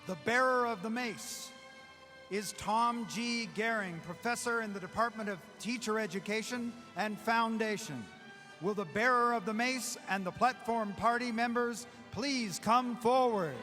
The bearer of the mace is Tom G. Gehring, professor in the Department of Teacher Education and Foundation. Will the bearer of the mace and the platform party members please come forward?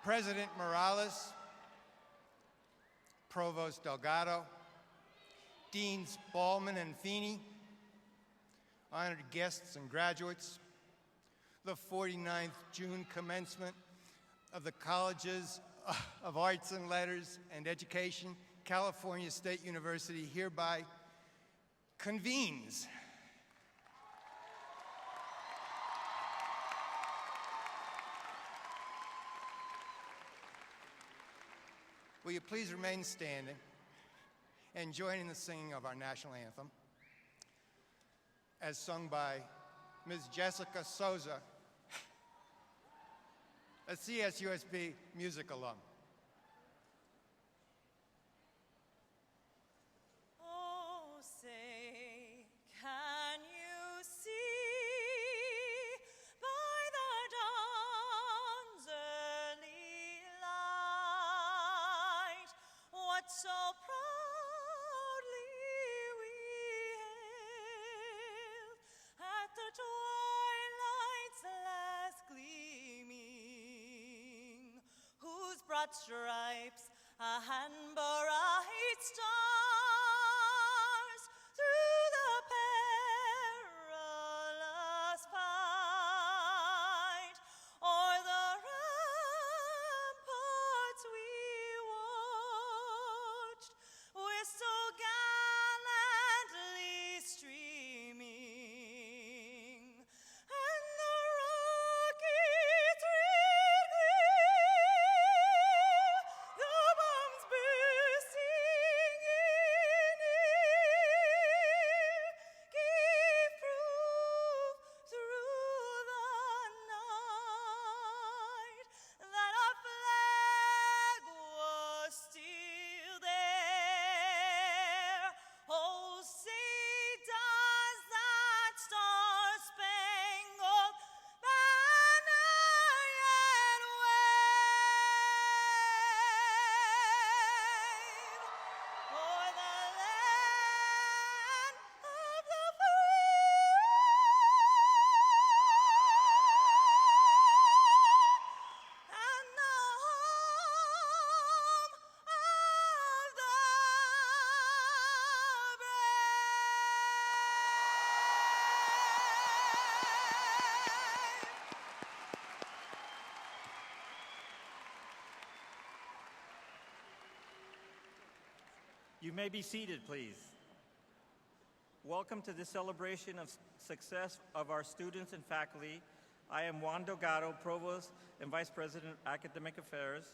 President Morales, Provost Delgado, Deans Ballman and Feeney, honored guests and graduates, the 49th June commencement of the Colleges of Arts and Letters and Education, California State University hereby convenes. Will you please remain standing and join in the singing of our national anthem, as sung by Ms. Jessica Souza, a CSUSB music alum. Oh, say, can you see by the dawn's early light what so proudly we hailed at the twilight's last gleaming, whose broad stripes and bright stars through the perilous fight o'er the ramparts we watched, with so gallantly streaming, and the rockets red gleam, the bombs bursting in air, gave proof through the night that our flag was still there. Oh, say does that star-spangled banner yet wave o'er the land of the free and the home of the brave? You may be seated, please. Welcome to this celebration of success of our students and faculty. I am Juan Delgado, Provost and Vice President of Academic Affairs.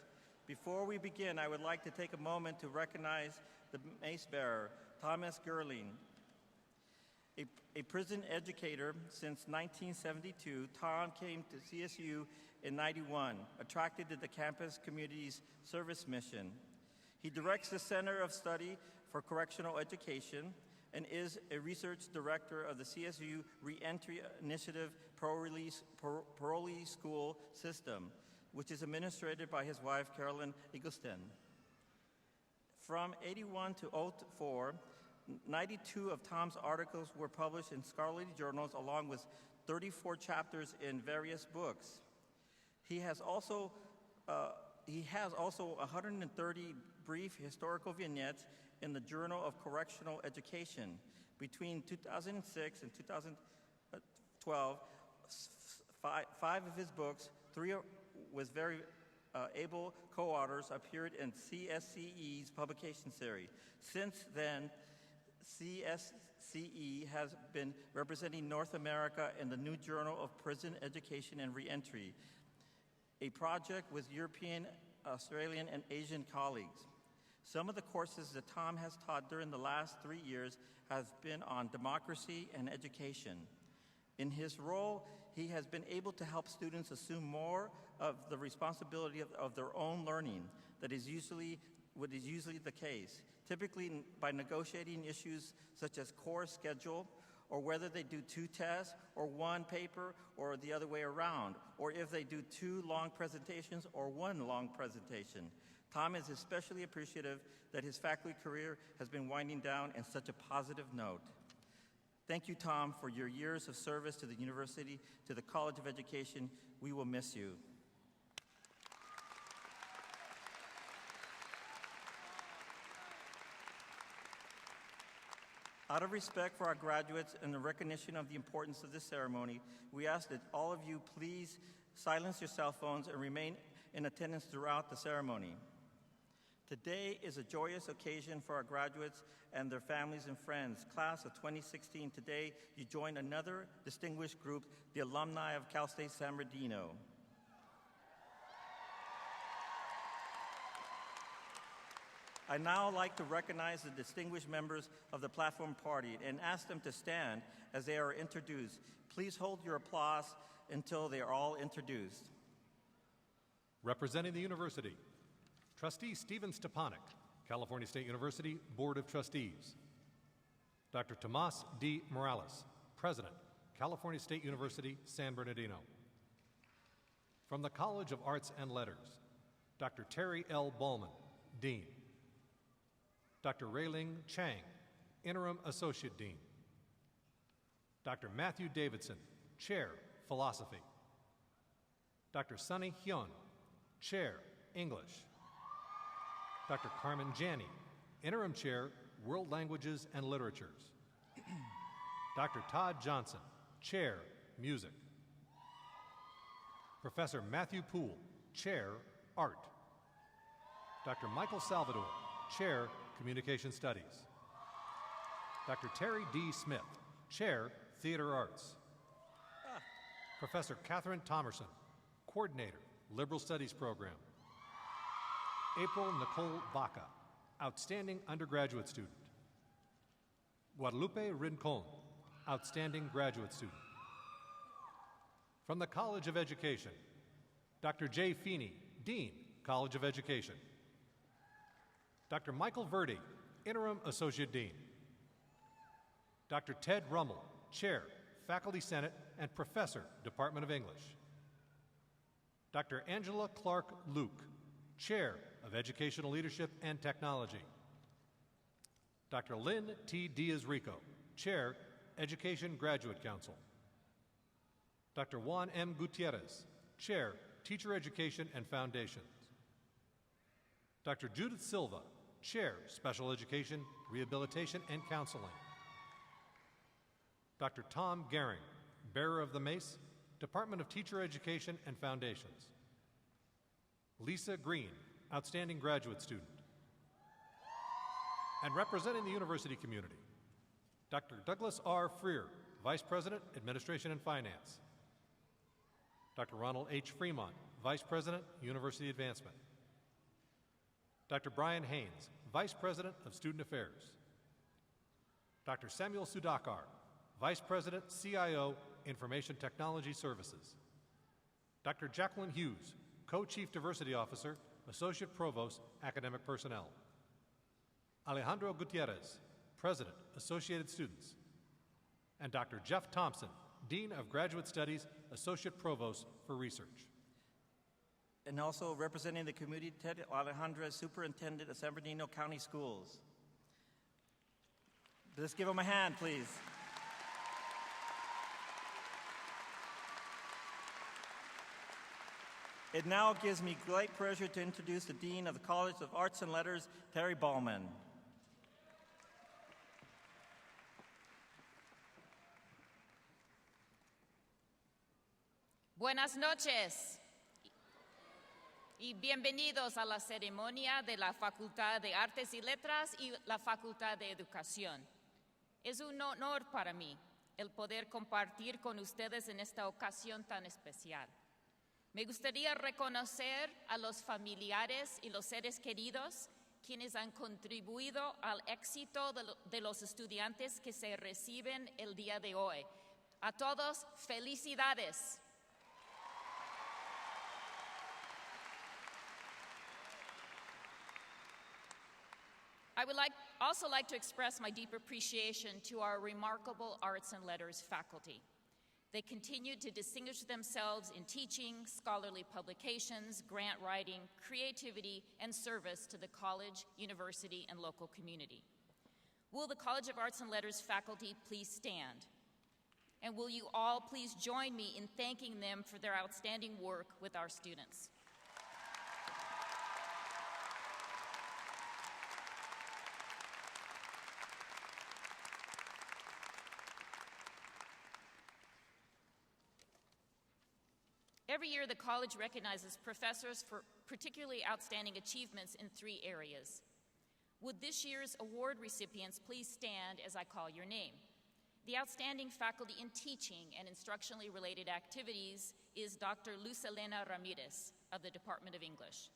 Before we begin, I would like to take a moment to recognize the mace bearer, Thomas Gerling. A prison educator since 1972, Tom came to CSU in '91, attracted to the campus community's service mission. He directs the Center of Study for Correctional Education and is a research director of the CSU Reentry Initiative Parolee School System, which is administered by his wife, Carolyn Eggleston. From '81 to '04, 92 of Tom's articles were published in scholarly journals, along with 34 chapters in various books. He has also 130 brief historical vignettes in the Journal of Correctional Education. Between 2006 and 2012, five of his books, three with very able co-authors, appeared in CSCE's publication series. Since then, CSCE has been representing North America in the New Journal of Prison Education and Reentry, a project with European, Australian, and Asian colleagues. Some of the courses that Tom has taught during the last 3 years has been on democracy and education. In his role, he has been able to help students assume more of the responsibility of their own learning that is usually the case, typically by negotiating issues such as course schedule, or whether they do 2 tests or 1 paper or the other way around, or if they do 2 long presentations or 1 long presentation. Tom is especially appreciative that his faculty career has been winding down in such a positive note. Thank you, Tom, for your years of service to the university, to the College of Education. We will miss you. Out of respect for our graduates and the recognition of the importance of this ceremony, we ask that all of you please silence your cell phones and remain in attendance throughout the ceremony. Today is a joyous occasion for our graduates and their families and friends. Class of 2016, today you join another distinguished group, the alumni of Cal State San Bernardino. I'd now like to recognize the distinguished members of the platform party and ask them to stand as they are introduced. Please hold your applause until they are all introduced. Representing the university, Trustee Stephen Stepanek, California State University Board of Trustees. Dr. Tomas D. Morales, President, California State University, San Bernardino. From the College of Arts and Letters, Dr. Terry L. Ballman, Dean. Dr. Railing Chang, Interim Associate Dean. Dr. Matthew Davidson, Chair, Philosophy. Dr. Sunny Hyun, Chair, English. Dr. Carmen Janney, Interim Chair, World Languages and Literatures. Dr. Todd Johnson, Chair, Music. Professor Matthew Poole, Chair, Art. Dr. Michael Salvador, Chair, Communication Studies. Dr. Terry D. Smith, Chair, Theater Arts. Professor Catherine Thomerson, Coordinator, Liberal Studies Program. April Nicole Baca, Outstanding Undergraduate Student. Guadalupe Rincon, Outstanding Graduate Student. From the College of Education, Dr. J. Feeney, Dean, College of Education. Dr. Michael Verdi, Interim Associate Dean. Dr. Ted Rummel, Chair, Faculty Senate and Professor, Department of English. Dr. Angela Clark Luke, Chair of Educational Leadership and Technology. Dr. Lynn T. Diaz-Rico, Chair, Education Graduate Council. Dr. Juan M. Gutierrez, Chair, Teacher Education and Foundations. Dr. Judith Silva, Chair, Special Education, Rehabilitation and Counseling. Dr. Tom Gehring, Bearer of the Mace, Department of Teacher Education and Foundations. Lisa Green, Outstanding Graduate Student. And representing the university community, Dr. Douglas R. Freer, Vice President, Administration and Finance. Dr. Ronald H. Fremont, Vice President, University Advancement. Dr. Brian Haynes, Vice President of Student Affairs. Dr. Samuel Sudakar, Vice President, CIO, Information Technology Services. Dr. Jacqueline Hughes, Co-Chief Diversity Officer, Associate Provost, Academic Personnel. Alejandro Gutierrez, President, Associated Students. And Dr. Jeff Thompson, Dean of Graduate Studies, Associate Provost for Research. And also representing the community, Ted Alejandra, Superintendent of San Bernardino County Schools. Let's give him a hand, please. It now gives me great pleasure to introduce the Dean of the College of Arts and Letters, Terry Ballman. Buenas noches y bienvenidos a la ceremonia de la Facultad de Artes y Letras y la Facultad de Educación. Es un honor para mí el poder compartir con ustedes en esta ocasión tan especial. Me gustaría reconocer a los familiares y los seres queridos quienes han contribuido al éxito de los estudiantes que se reciben el día de hoy. A todos, felicidades. I would also like to express my deep appreciation to our remarkable Arts and Letters faculty. They continue to distinguish themselves in teaching, scholarly publications, grant writing, creativity, and service to the college, university, and local community. Will the College of Arts and Letters faculty please stand? And will you all please join me in thanking them for their outstanding work with our students? Every year, the college recognizes professors for particularly outstanding achievements in 3 areas. Would this year's award recipients please stand as I call your name? The outstanding faculty in teaching and instructionally related activities is Dr. Luz Elena Ramirez of the Department of English.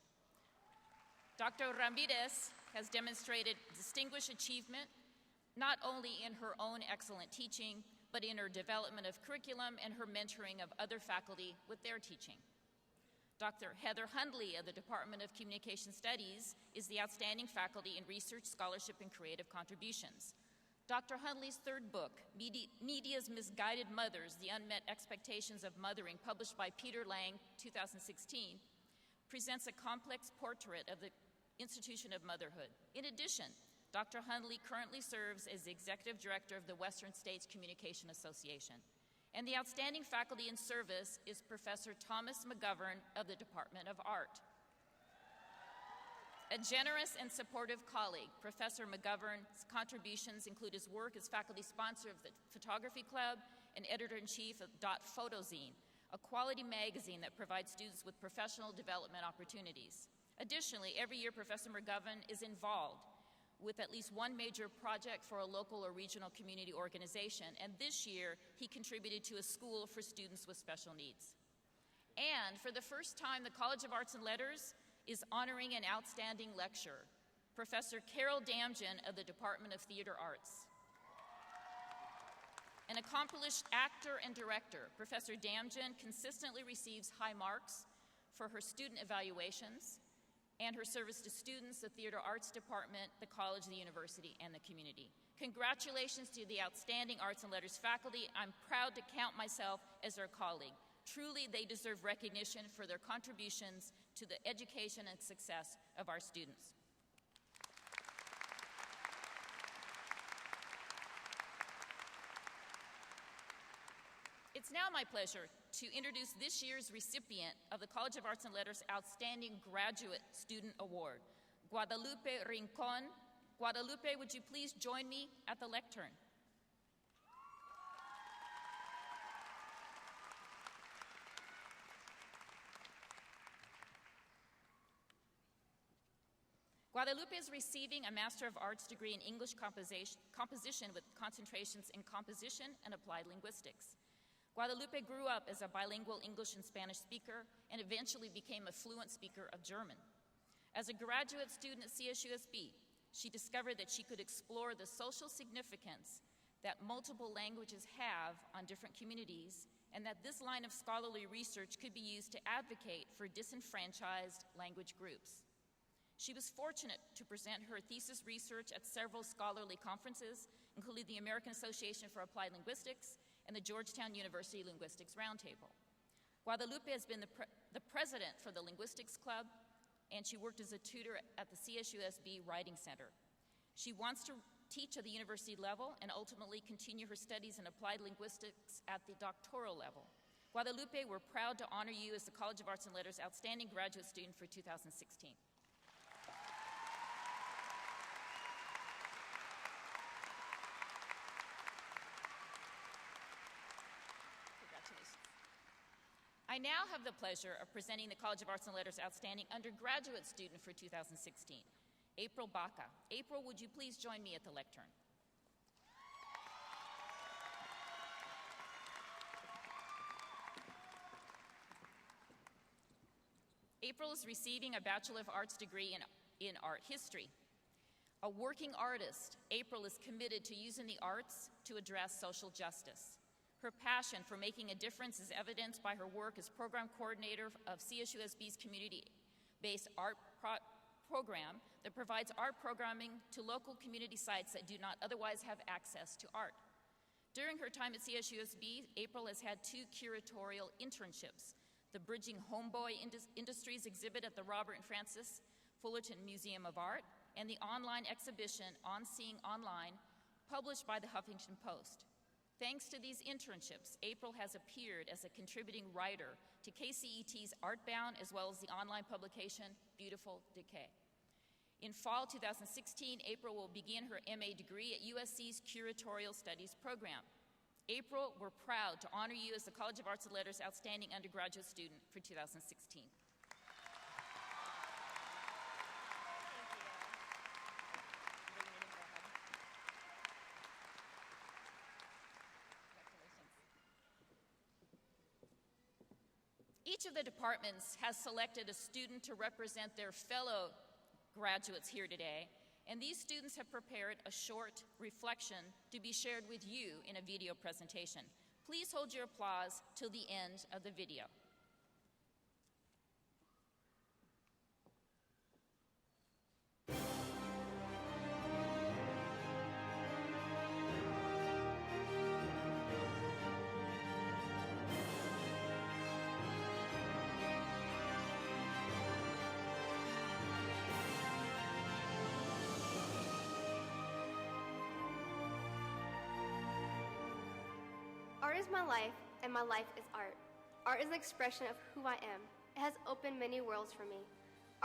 Dr. Ramirez has demonstrated distinguished achievement not only in her own excellent teaching, but in her development of curriculum and her mentoring of other faculty with their teaching. Dr. Heather Hundley of the Department of Communication Studies is the outstanding faculty in research, scholarship, and creative contributions. Dr. Hundley's 3rd book, Media's Misguided Mothers, The Unmet Expectations of Mothering, published by Peter Lang, 2016, presents a complex portrait of the institution of motherhood. In addition, Dr. Hundley currently serves as the Executive Director of the Western States Communication Association. And the outstanding faculty in service is Professor Thomas McGovern of the Department of Art. A generous and supportive colleague, Professor McGovern's contributions include his work as faculty sponsor of the Photography Club and editor-in-chief of Dot Photozine, a quality magazine that provides students with professional development opportunities. Additionally, every year Professor McGovern is involved with at least one major project for a local or regional community organization, and this year he contributed to a school for students with special needs. And for the first time, the College of Arts and Letters is honoring an outstanding lecturer, Professor Carol Damjan of the Department of Theater Arts. An accomplished actor and director, Professor Damjan consistently receives high marks for her student evaluations and her service to students, the Theater Arts Department, the college, the university, and the community. Congratulations to the outstanding Arts and Letters faculty. I'm proud to count myself as their colleague. Truly, they deserve recognition for their contributions to the education and success of our students. It's now my pleasure to introduce this year's recipient of the College of Arts and Letters Outstanding Graduate Student Award, Guadalupe Rincon. Guadalupe, would you please join me at the lectern? Guadalupe is receiving a Master of Arts degree in English composition with concentrations in composition and applied linguistics. Guadalupe grew up as a bilingual English and Spanish speaker and eventually became a fluent speaker of German. As a graduate student at Csusb, she discovered that she could explore the social significance that multiple languages have on different communities, and that this line of scholarly research could be used to advocate for disenfranchised language groups. She was fortunate to present her thesis research at several scholarly conferences, including the American Association for Applied Linguistics and the Georgetown University Linguistics Roundtable. Guadalupe has been the president for the Linguistics Club, and she worked as a tutor at the Csusb Writing Center. She wants to teach at the university level and ultimately continue her studies in applied linguistics at the doctoral level. Guadalupe, we're proud to honor you as the College of Arts and Letters Outstanding Graduate Student for 2016. I now have the pleasure of presenting the College of Arts and Letters Outstanding Undergraduate Student for 2016, April Baca. April, would you please join me at the lectern? April is receiving a Bachelor of Arts degree in art history. A working artist, April is committed to using the arts to address social justice. Her passion for making a difference is evidenced by her work as program coordinator of CSUSB's community-based art program that provides art programming to local community sites that do not otherwise have access to art. During her time at CSUSB, April has had 2 curatorial internships: the Bridging Homeboy Industries exhibit at the Robert and Francis Fullerton Museum of Art, and the online exhibition On Seeing Online, published by the Huffington Post. Thanks to these internships, April has appeared as a contributing writer to KCET's Artbound, as well as the online publication Beautiful Decay. In fall 2016, April will begin her MA degree at USC's Curatorial Studies program. April, we're proud to honor you as the College of Arts and Letters Outstanding Undergraduate Student for 2016. Each of the departments has selected a student to represent their fellow graduates here today, and these students have prepared a short reflection to be shared with you in a video presentation. Please hold your applause till the end of the video. Art is my life, and my life is art. Art is an expression of who I am. It has opened many worlds for me.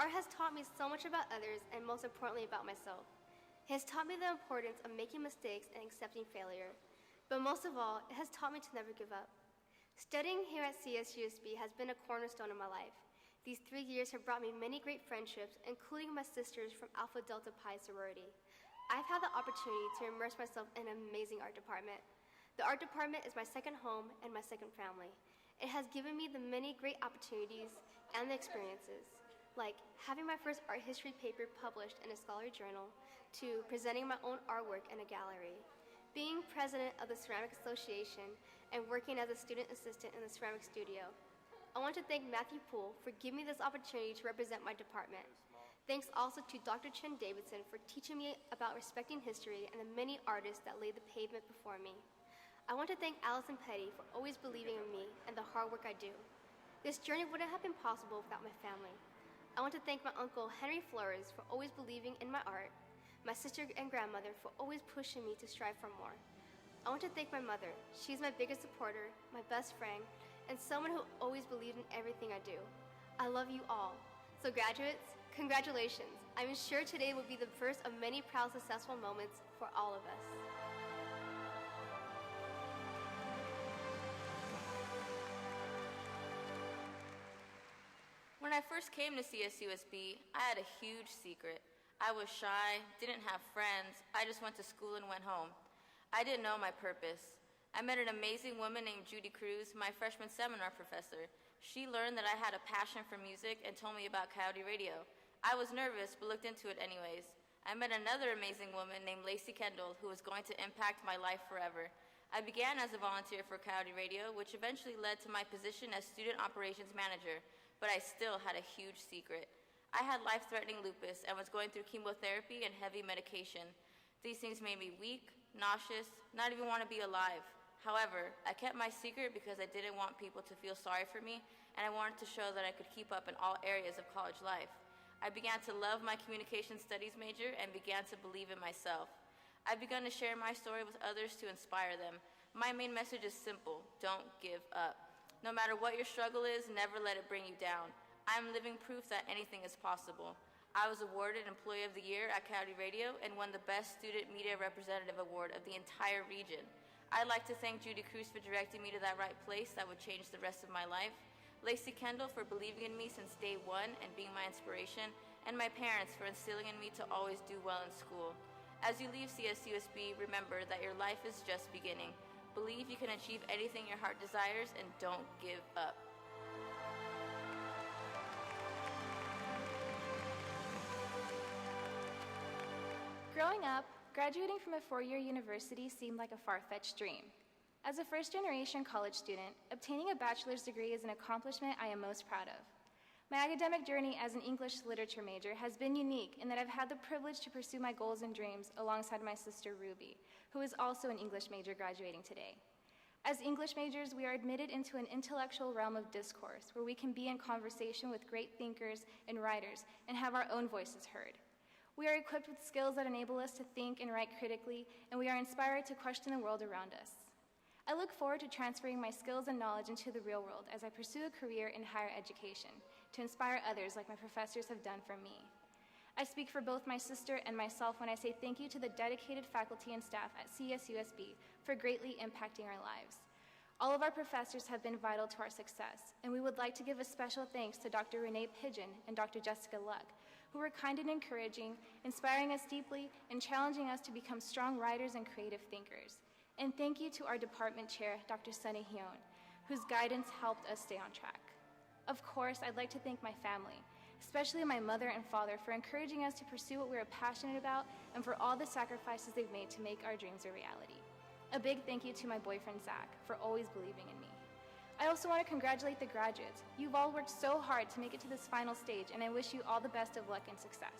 Art has taught me so much about others, and most importantly about myself. It has taught me the importance of making mistakes and accepting failure. But most of all, it has taught me to never give up. Studying here at CSUSB has been a cornerstone of my life. These 3 years have brought me many great friendships, including my sisters from Alpha Delta Pi sorority. I've had the opportunity to immerse myself in an amazing art department. The art department is my second home and my second family. It has given me the many great opportunities and the experiences, like having my first art history paper published in a scholarly journal, to presenting my own artwork in a gallery, being president of the Ceramic Association, and working as a student assistant in the ceramic studio. I want to thank Matthew Poole for giving me this opportunity to represent my department. Thanks also to Dr. Chen Davidson for teaching me about respecting history and the many artists that laid the pavement before me. I want to thank Allison Petty for always believing in me and the hard work I do. This journey wouldn't have been possible without my family. I want to thank my uncle Henry Flores for always believing in my art, my sister and grandmother for always pushing me to strive for more. I want to thank my mother. She's my biggest supporter, my best friend, and someone who always believed in everything I do. I love you all. So graduates, congratulations. I'm sure today will be the first of many proud, successful moments for all of us. When I first came to CSUSB, I had a huge secret. I was shy, didn't have friends, I just went to school and went home. I didn't know my purpose. I met an amazing woman named Judy Cruz, my freshman seminar professor. She learned that I had a passion for music and told me about Coyote Radio. I was nervous, but looked into it anyways. I met another amazing woman named Lacey Kendall who was going to impact my life forever. I began as a volunteer for Coyote Radio, which eventually led to my position as Student Operations Manager, but I still had a huge secret. I had life-threatening lupus and was going through chemotherapy and heavy medication. These things made me weak, nauseous, not even want to be alive. However, I kept my secret because I didn't want people to feel sorry for me, and I wanted to show that I could keep up in all areas of college life. I began to love my communication studies major and began to believe in myself. I've begun to share my story with others to inspire them. My main message is simple: don't give up. No matter what your struggle is, never let it bring you down. I'm living proof that anything is possible. I was awarded Employee of the Year at Coyote Radio and won the Best Student Media Representative Award of the entire region. I'd like to thank Judy Cruz for directing me to that right place that would change the rest of my life, Lacey Kendall for believing in me since day one and being my inspiration, and my parents for instilling in me to always do well in school. As you leave CSUSB, remember that your life is just beginning. Believe you can achieve anything your heart desires and don't give up. Growing up, graduating from a four-year university seemed like a far-fetched dream. As a first-generation college student, obtaining a bachelor's degree is an accomplishment I am most proud of. My academic journey as an English literature major has been unique in that I've had the privilege to pursue my goals and dreams alongside my sister Ruby, who is also an English major graduating today. As English majors, we are admitted into an intellectual realm of discourse where we can be in conversation with great thinkers and writers and have our own voices heard. We are equipped with skills that enable us to think and write critically, and we are inspired to question the world around us. I look forward to transferring my skills and knowledge into the real world as I pursue a career in higher education, to inspire others like my professors have done for me. I speak for both my sister and myself when I say thank you to the dedicated faculty and staff at CSUSB for greatly impacting our lives. All of our professors have been vital to our success, and we would like to give a special thanks to Dr. Renee Pigeon and Dr. Jessica Luck, who were kind and encouraging, inspiring us deeply, and challenging us to become strong writers and creative thinkers. And thank you to our department chair, Dr. Sunny Hyun, whose guidance helped us stay on track. Of course, I'd like to thank my family, especially my mother and father, for encouraging us to pursue what we are passionate about and for all the sacrifices they've made to make our dreams a reality. A big thank you to my boyfriend, Zach, for always believing in me. I also want to congratulate the graduates. You've all worked so hard to make it to this final stage, and I wish you all the best of luck and success.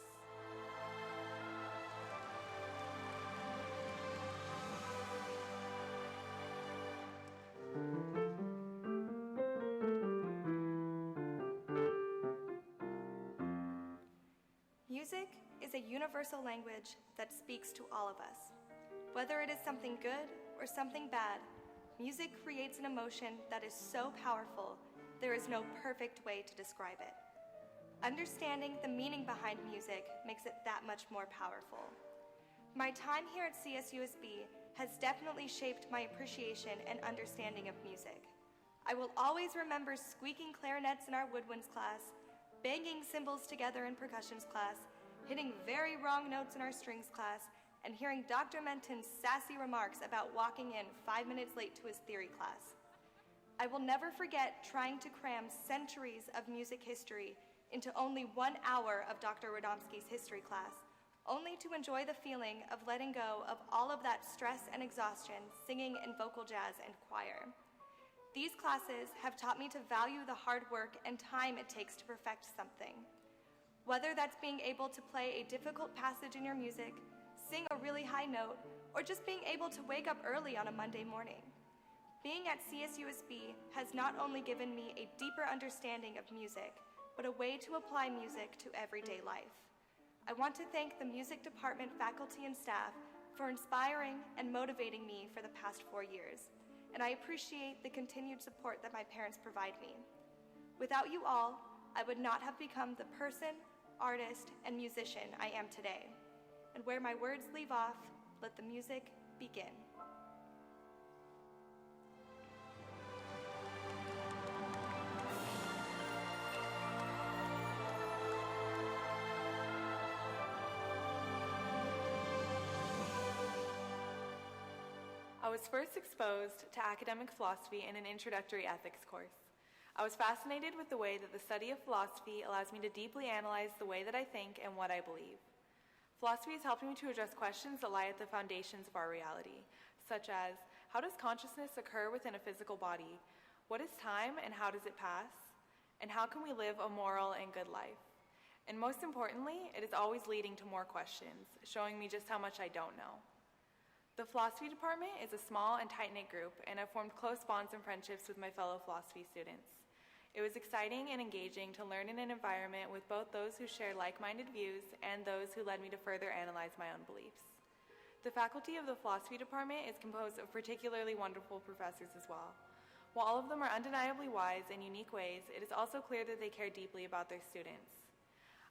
Music is a universal language that speaks to all of us. Whether it is something good or something bad, music creates an emotion that is so powerful, there is no perfect way to describe it. Understanding the meaning behind music makes it that much more powerful. My time here at CSUSB has definitely shaped my appreciation and understanding of music. I will always remember squeaking clarinets in our woodwinds class, banging cymbals together in percussions class, hitting very wrong notes in our strings class, and hearing Dr. Menton's sassy remarks about walking in 5 minutes late to his theory class. I will never forget trying to cram centuries of music history into only 1 hour of Dr. Radomski's history class, only to enjoy the feeling of letting go of all of that stress and exhaustion singing in vocal jazz and choir. These classes have taught me to value the hard work and time it takes to perfect something. Whether that's being able to play a difficult passage in your music, sing a really high note, or just being able to wake up early on a Monday morning. Being at CSUSB has not only given me a deeper understanding of music, but a way to apply music to everyday life. I want to thank the music department faculty and staff for inspiring and motivating me for the past 4 years, and I appreciate the continued support that my parents provide me. Without you all, I would not have become the person, artist, and musician I am today. And where my words leave off, let the music begin. I was first exposed to academic philosophy in an introductory ethics course. I was fascinated with the way that the study of philosophy allows me to deeply analyze the way that I think and what I believe. Philosophy has helped me to address questions that lie at the foundations of our reality, such as, how does consciousness occur within a physical body? What is time and how does it pass? And how can we live a moral and good life? And most importantly, it is always leading to more questions, showing me just how much I don't know. The philosophy department is a small and tight-knit group, and I've formed close bonds and friendships with my fellow philosophy students. It was exciting and engaging to learn in an environment with both those who share like-minded views and those who led me to further analyze my own beliefs. The faculty of the philosophy department is composed of particularly wonderful professors as well. While all of them are undeniably wise in unique ways, it is also clear that they care deeply about their students.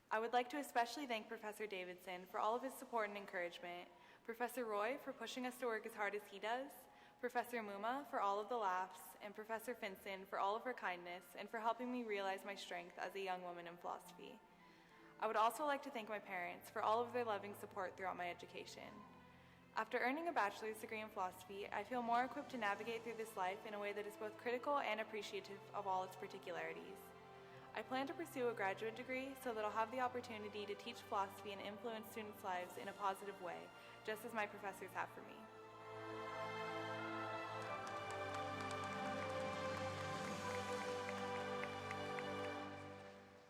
I would like to especially thank Professor Davidson for all of his support and encouragement, Professor Roy for pushing us to work as hard as he does, Professor Muma for all of the laughs, and Professor Finson for all of her kindness and for helping me realize my strength as a young woman in philosophy. I would also like to thank my parents for all of their loving support throughout my education. After earning a bachelor's degree in philosophy, I feel more equipped to navigate through this life in a way that is both critical and appreciative of all its particularities. I plan to pursue a graduate degree so that I'll have the opportunity to teach philosophy and influence students' lives in a positive way, just as my professors have for me.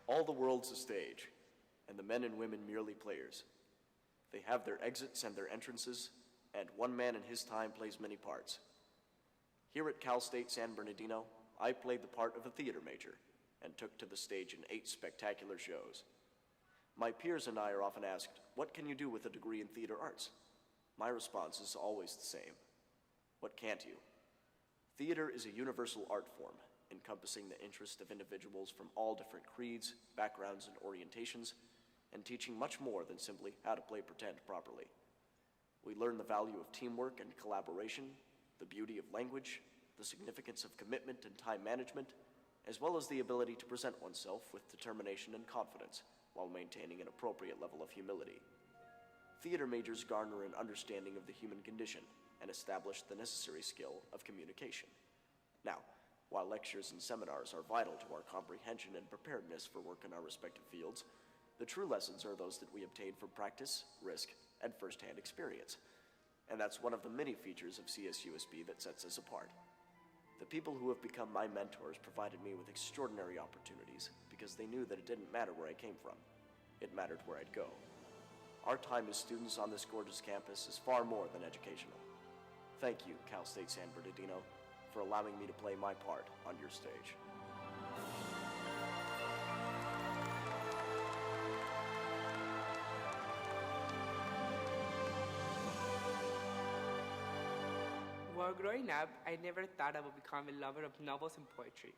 All the world's a stage, and the men and women merely players. They have their exits and their entrances, and one man in his time plays many parts. Here at Cal State San Bernardino, I played the part of a theater major and took to the stage in 8 spectacular shows. My peers and I are often asked, what can you do with a degree in theater arts? My response is always the same. What can't you? Theater is a universal art form, encompassing the interest of individuals from all different creeds, backgrounds, and orientations, and teaching much more than simply how to play pretend properly. We learn the value of teamwork and collaboration, the beauty of language, the significance of commitment and time management, as well as the ability to present oneself with determination and confidence while maintaining an appropriate level of humility. Theater majors garner an understanding of the human condition and establish the necessary skill of communication. Now, while lectures and seminars are vital to our comprehension and preparedness for work in our respective fields, the true lessons are those that we obtain from practice, risk, and first-hand experience. And that's one of the many features of CSUSB that sets us apart. The people who have become my mentors provided me with extraordinary opportunities because they knew that it didn't matter where I came from. It mattered where I'd go. Our time as students on this gorgeous campus is far more than educational. Thank you, Cal State San Bernardino, for allowing me to play my part on your stage. While growing up, I never thought I would become a lover of novels and poetry.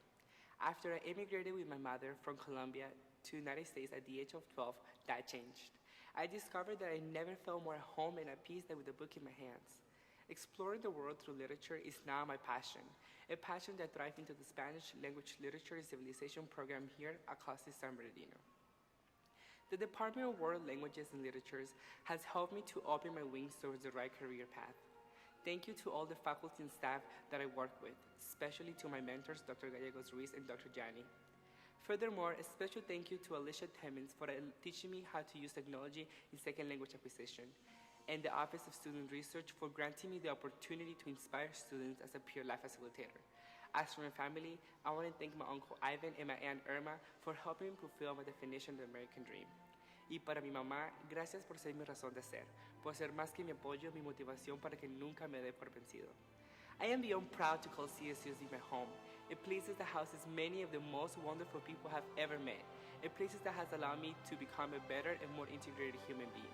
After I immigrated with my mother from Colombia to the United States at the age of 12, that changed. I discovered that I never felt more at home and at peace than with a book in my hands. Exploring the world through literature is now my passion, a passion that thrived into the Spanish language literature and civilization program here at Cal State San Bernardino. The Department of World Languages and Literatures has helped me to open my wings towards the right career path. Thank you to all the faculty and staff that I work with, especially to my mentors, Dr. Gallegos Ruiz and Dr. Jani. Furthermore, a special thank you to Alicia Timmons for teaching me how to use technology in second language acquisition, and the Office of Student Research for granting me the opportunity to inspire students as a peer life facilitator. As for my family, I want to thank my Uncle Ivan and my Aunt Irma for helping me fulfill my definition of the American dream. Y para mi mamá, gracias por ser mi razón de ser, por ser más que mi apoyo, mi motivación para que nunca me dé por vencido. I am beyond proud to call CSUSB my home. A place that houses many of the most wonderful people I have ever met. A place that has allowed me to become a better and more integrated human being.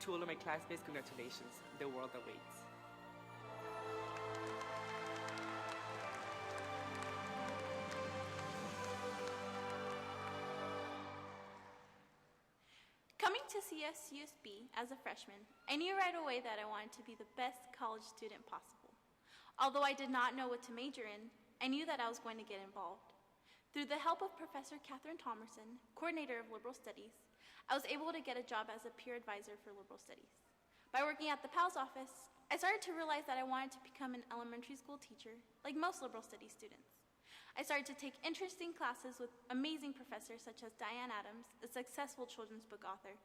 To all of my classmates, congratulations. The world awaits. Coming to CSUSB as a freshman, I knew right away that I wanted to be the best college student possible. Although I did not know what to major in, I knew that I was going to get involved. Through the help of Professor Catherine Thomerson, coordinator of Liberal Studies, I was able to get a job as a peer advisor for Liberal Studies. By working at the PALS office, I started to realize that I wanted to become an elementary school teacher, like most Liberal Studies students. I started to take interesting classes with amazing professors such as Diane Adams, a successful children's book author,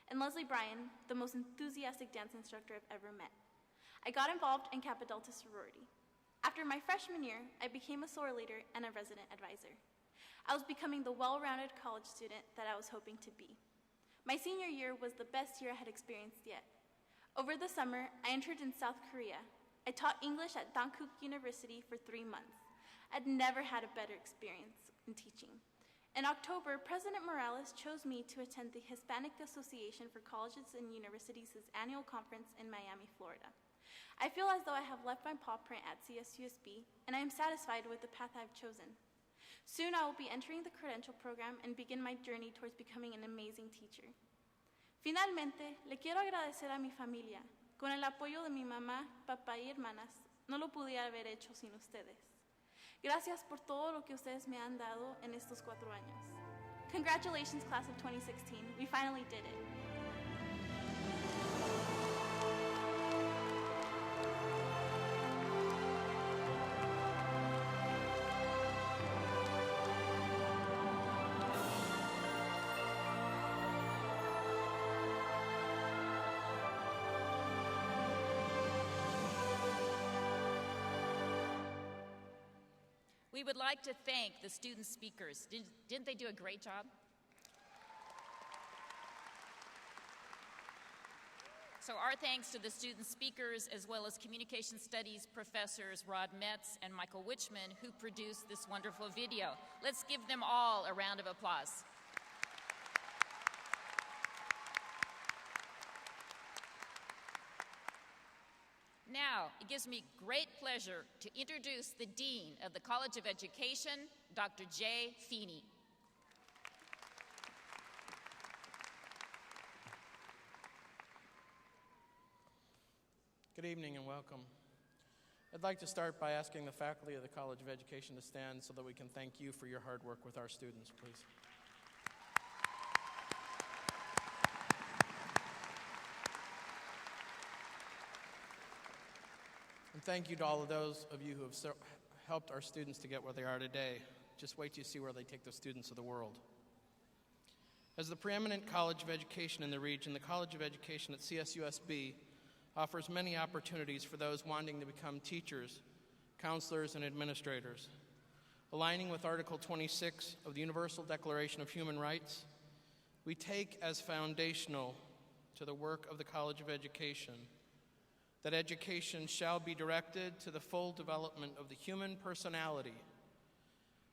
and Leslie Bryan, the most enthusiastic dance instructor I've ever met. I got involved in Kappa Delta sorority. After my freshman year, I became a soror leader and a resident advisor. I was becoming the well-rounded college student that I was hoping to be. My senior year was the best year I had experienced yet. Over the summer, I interned in South Korea. I taught English at Dankook University for 3 months. I'd never had a better experience in teaching. In October, President Morales chose me to attend the Hispanic Association for Colleges and Universities' annual conference in Miami, Florida. I feel as though I have left my paw print at CSUSB, and I am satisfied with the path I've chosen. Soon I will be entering the credential program and begin my journey towards becoming an amazing teacher. Finalmente, le quiero agradecer a mi familia. Con el apoyo de mi mamá, papá y hermanas, no lo pudiera haber hecho sin ustedes. Gracias por todo lo que ustedes me han dado en estos 4 años. Congratulations, class of 2016. We finally did it. We would like to thank the student speakers. Didn't they do a great job? So our thanks to the student speakers as well as communication studies professors Rod Metz and Michael Witchman who produced this wonderful video. Let's give them all a round of applause. Now, it gives me great pleasure to introduce the Dean of the College of Education, Dr. J. Feeney. Good evening and welcome. I'd like to start by asking the faculty of the College of Education to stand so that we can thank you for your hard work with our students, please. And thank you to all of those of you who have helped our students to get where they are today. Just wait till you see where they take the students of the world. As the preeminent college of education in the region, the College of Education at CSUSB offers many opportunities for those wanting to become teachers, counselors, and administrators. Aligning with Article 26 of the Universal Declaration of Human Rights, we take as foundational to the work of the College of Education that education shall be directed to the full development of the human personality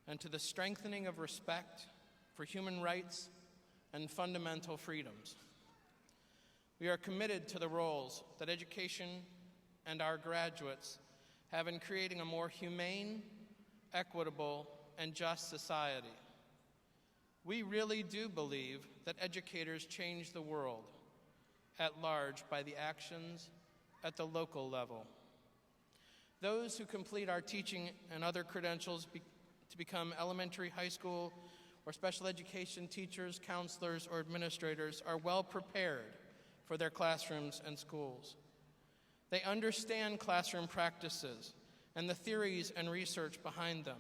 and to the strengthening of respect for human rights and fundamental freedoms. We are committed to the roles that education and our graduates have in creating a more humane, equitable, and just society. We really do believe that educators change the world at large by the actions at the local level. Those who complete our teaching and other credentials to become elementary, high school, or special education teachers, counselors, or administrators are well prepared for their classrooms and schools. They understand classroom practices and the theories and research behind them.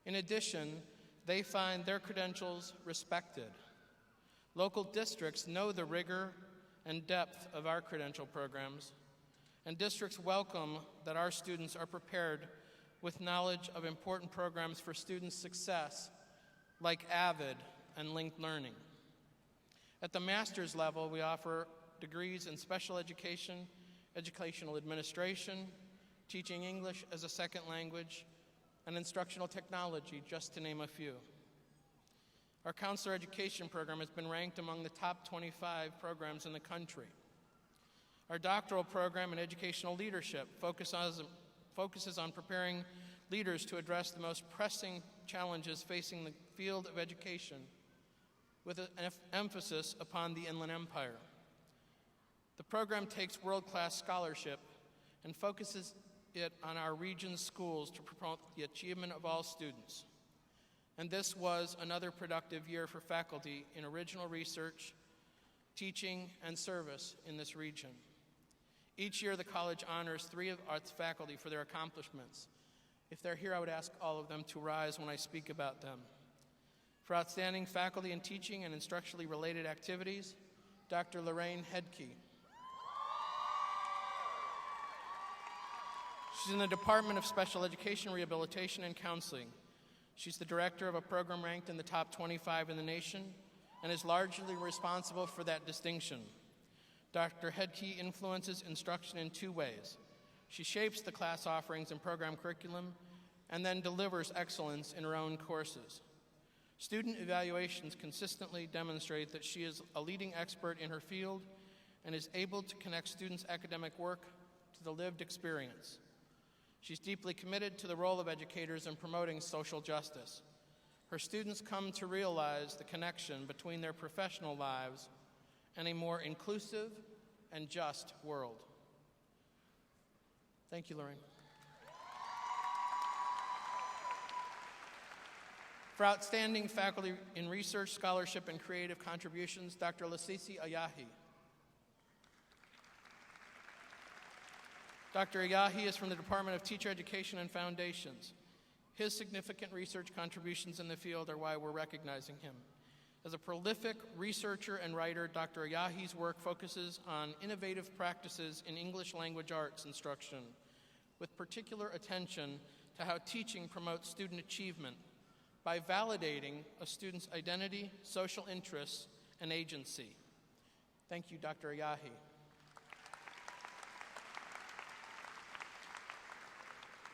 In addition, they find their credentials respected. Local districts know the rigor and depth of our credential programs, and districts welcome that our students are prepared with knowledge of important programs for student success like AVID and linked learning. At the master's level, we offer degrees in special education, educational administration, teaching English as a second language, and instructional technology, just to name a few. Our counselor education program has been ranked among the top 25 programs in the country. Our doctoral program in educational leadership focuses on preparing leaders to address the most pressing challenges facing the field of education, with an emphasis upon the Inland Empire. The program takes world-class scholarship and focuses it on our region's schools to promote the achievement of all students. And this was another productive year for faculty in original research, teaching, and service in this region. Each year, the college honors 3 of its faculty for their accomplishments. If they're here, I would ask all of them to rise when I speak about them. For outstanding faculty in teaching and instructionally related activities, Dr. Lorraine Hedke. She's in the Department of Special Education, Rehabilitation, and Counseling. She's the director of a program ranked in the top 25 in the nation and is largely responsible for that distinction. Dr. Hedke influences instruction in two ways. She shapes the class offerings and program curriculum and then delivers excellence in her own courses. Student evaluations consistently demonstrate that she is a leading expert in her field and is able to connect students' academic work to the lived experience. She's deeply committed to the role of educators in promoting social justice. Her students come to realize the connection between their professional lives and a more inclusive and just world. Thank you, Lorraine. For outstanding faculty in research, scholarship, and creative contributions, Dr. Lessici Ayah. Dr. Ayah is from the Department of Teacher Education and Foundations. His significant research contributions in the field are why we're recognizing him. As a prolific researcher and writer, Dr. Ayahi's work focuses on innovative practices in English language arts instruction, with particular attention to how teaching promotes student achievement by validating a student's identity, social interests, and agency. Thank you, Dr. Ayahi.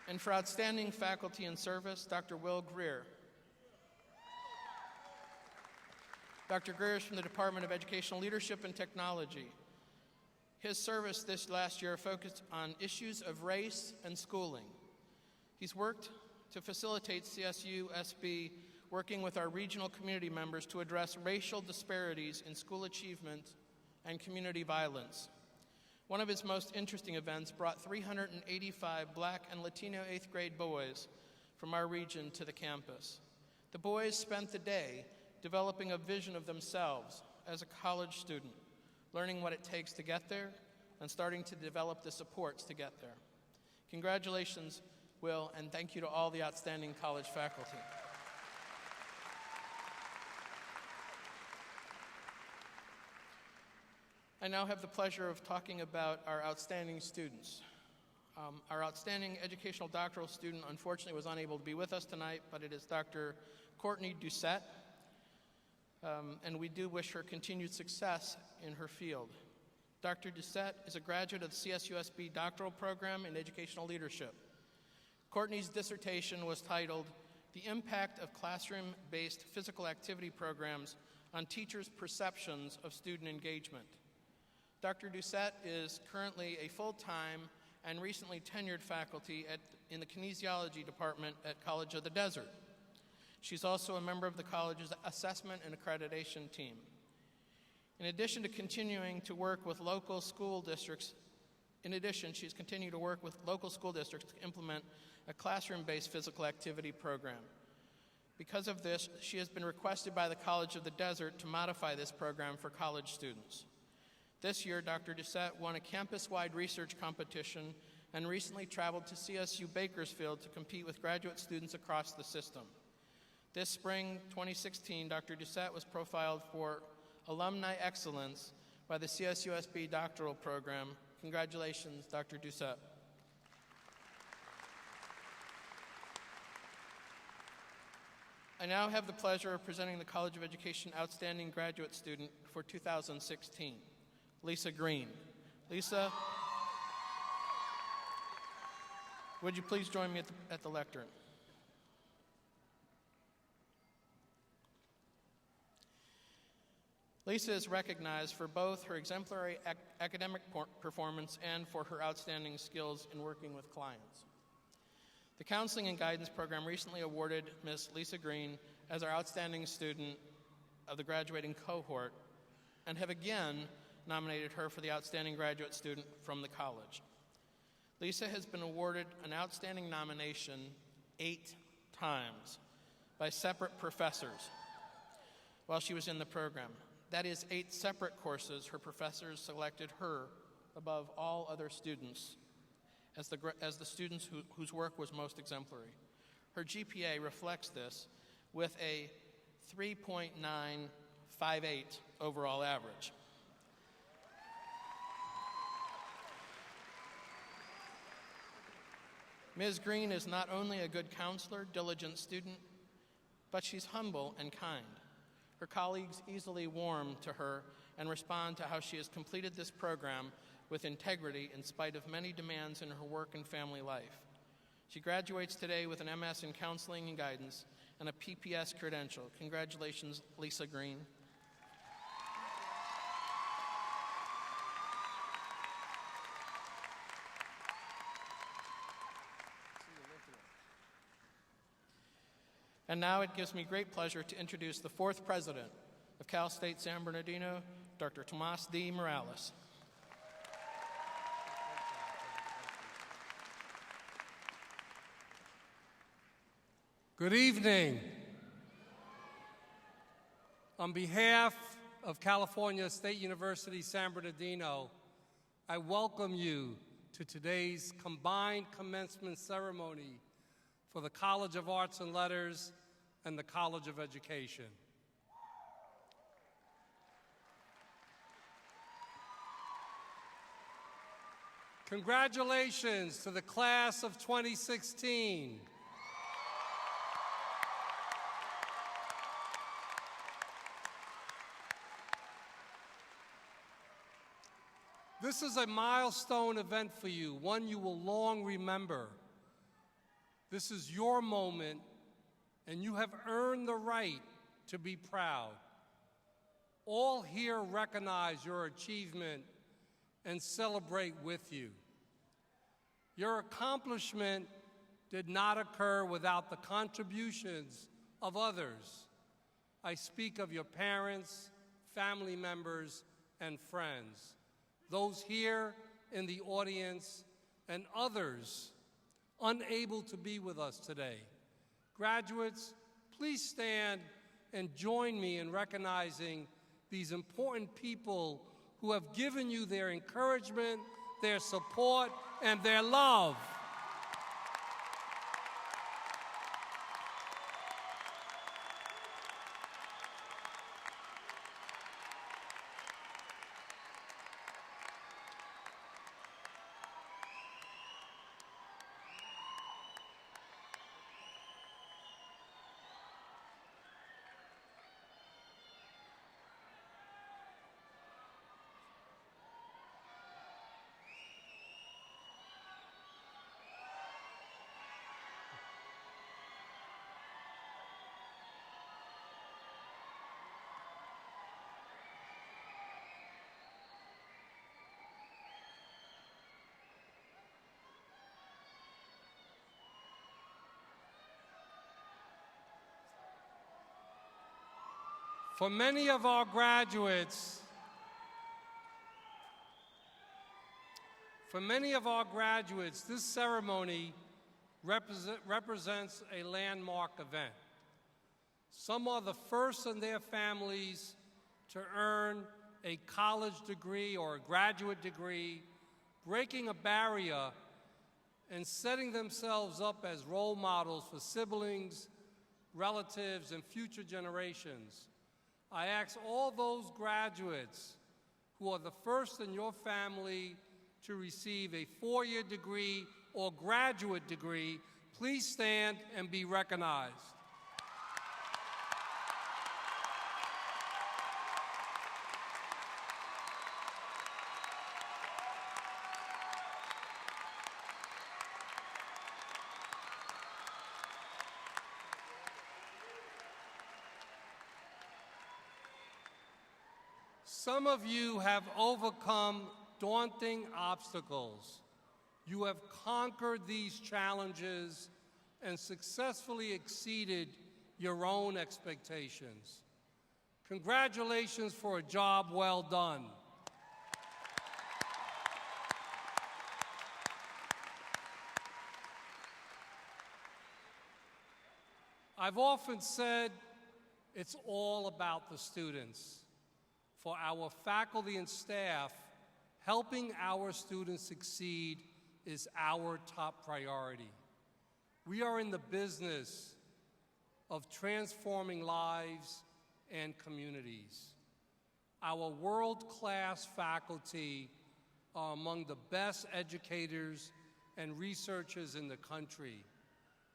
And for outstanding faculty and service, Dr. Will Greer. Dr. Greer is from the Department of Educational Leadership and Technology. His service this last year focused on issues of race and schooling. He's worked to facilitate CSUSB working with our regional community members to address racial disparities in school achievement and community violence. One of his most interesting events brought 385 Black and Latino 8th grade boys from our region to the campus. The boys spent the day developing a vision of themselves as a college student, learning what it takes to get there, and starting to develop the supports to get there. Congratulations, Will, and thank you to all the outstanding college faculty. I now have the pleasure of talking about our outstanding students. Our outstanding educational doctoral student unfortunately was unable to be with us tonight, but it is Dr. Courtney Doucette, and we do wish her continued success in her field. Dr. Doucette is a graduate of the CSUSB Doctoral Program in Educational Leadership. Courtney's dissertation was titled, "The Impact of Classroom-Based Physical Activity Programs on Teachers' Perceptions of Student Engagement." Dr. Doucette is currently a full-time and recently tenured faculty in the kinesiology department at College of the Desert. She's also a member of the college's assessment and accreditation team. In addition to continuing to work with local school districts, she's continued to work with local school districts to implement a classroom-based physical activity program. Because of this, she has been requested by the College of the Desert to modify this program for college students. This year, Dr. Doucette won a campus-wide research competition and recently traveled to CSU Bakersfield to compete with graduate students across the system. This spring, 2016, Dr. Doucette was profiled for Alumni Excellence by the CSUSB Doctoral Program. Congratulations, Dr. Doucette. I now have the pleasure of presenting the College of Education Outstanding Graduate Student for 2016, Lisa Green. Lisa, would you please join me at the lectern? Lisa is recognized for both her exemplary academic performance and for her outstanding skills in working with clients. The Counseling and Guidance Program recently awarded Ms. Lisa Green as our outstanding student of the graduating cohort and have again nominated her for the Outstanding Graduate Student from the college. Lisa has been awarded an outstanding nomination 8 times by separate professors while she was in the program. That is 8 separate courses her professors selected her above all other students as the students whose work was most exemplary. Her GPA reflects this with a 3.958 overall average. Ms. Green is not only a good counselor, diligent student, but she's humble and kind. Her colleagues easily warm to her and respond to how she has completed this program with integrity in spite of many demands in her work and family life. She graduates today with an MS in Counseling and Guidance and a PPS credential. Congratulations, Lisa Green. And now it gives me great pleasure to introduce the fourth president of Cal State San Bernardino, Dr. Tomas D. Morales. Good evening. On behalf of California State University San Bernardino, I welcome you to today's combined commencement ceremony for the College of Arts and Letters and the College of Education. Congratulations to the class of 2016. This is a milestone event for you, one you will long remember. This is your moment, and you have earned the right to be proud. All here recognize your achievement and celebrate with you. Your accomplishment did not occur without the contributions of others. I speak of your parents, family members, and friends, those here in the audience, and others unable to be with us today. Graduates, please stand and join me in recognizing these important people who have given you their encouragement, their support, and their love. For many of our graduates, this ceremony represents a landmark event. Some are the first in their families to earn a college degree or a graduate degree, breaking a barrier and setting themselves up as role models for siblings, relatives, and future generations. I ask all those graduates who are the first in your family to receive a four-year degree or graduate degree, please stand and be recognized. Some of you have overcome daunting obstacles. You have conquered these challenges and successfully exceeded your own expectations. Congratulations for a job well done. I've often said it's all about the students. For our faculty and staff, helping our students succeed is our top priority. We are in the business of transforming lives and communities. Our world-class faculty are among the best educators and researchers in the country,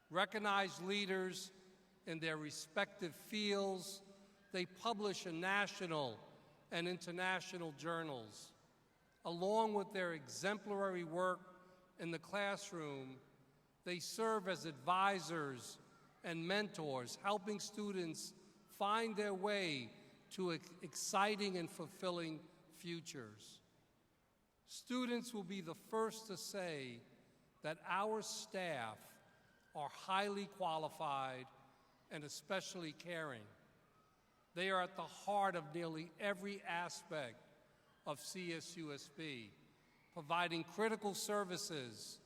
recognized leaders in their respective fields. They publish in national and international journals. Along with their exemplary work in the classroom, they serve as advisors and mentors, helping students find their way to exciting and fulfilling futures. Students will be the first to say that our staff are highly qualified and especially caring. They are at the heart of nearly every aspect of CSUSB, providing critical services,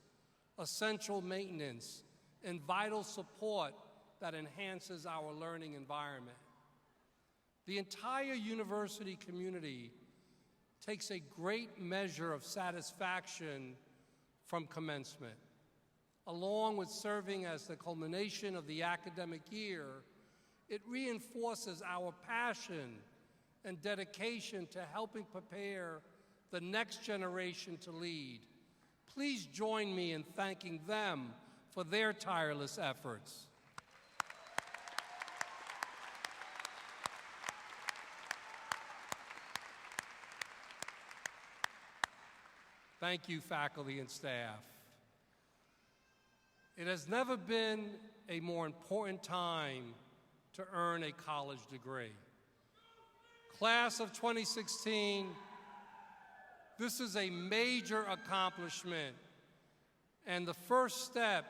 essential maintenance, and vital support that enhances our learning environment. The entire university community takes a great measure of satisfaction from commencement. Along with serving as the culmination of the academic year, it reinforces our passion and dedication to helping prepare the next generation to lead. Please join me in thanking them for their tireless efforts. Thank you, faculty and staff. It has never been a more important time to earn a college degree. Class of 2016, this is a major accomplishment and the first step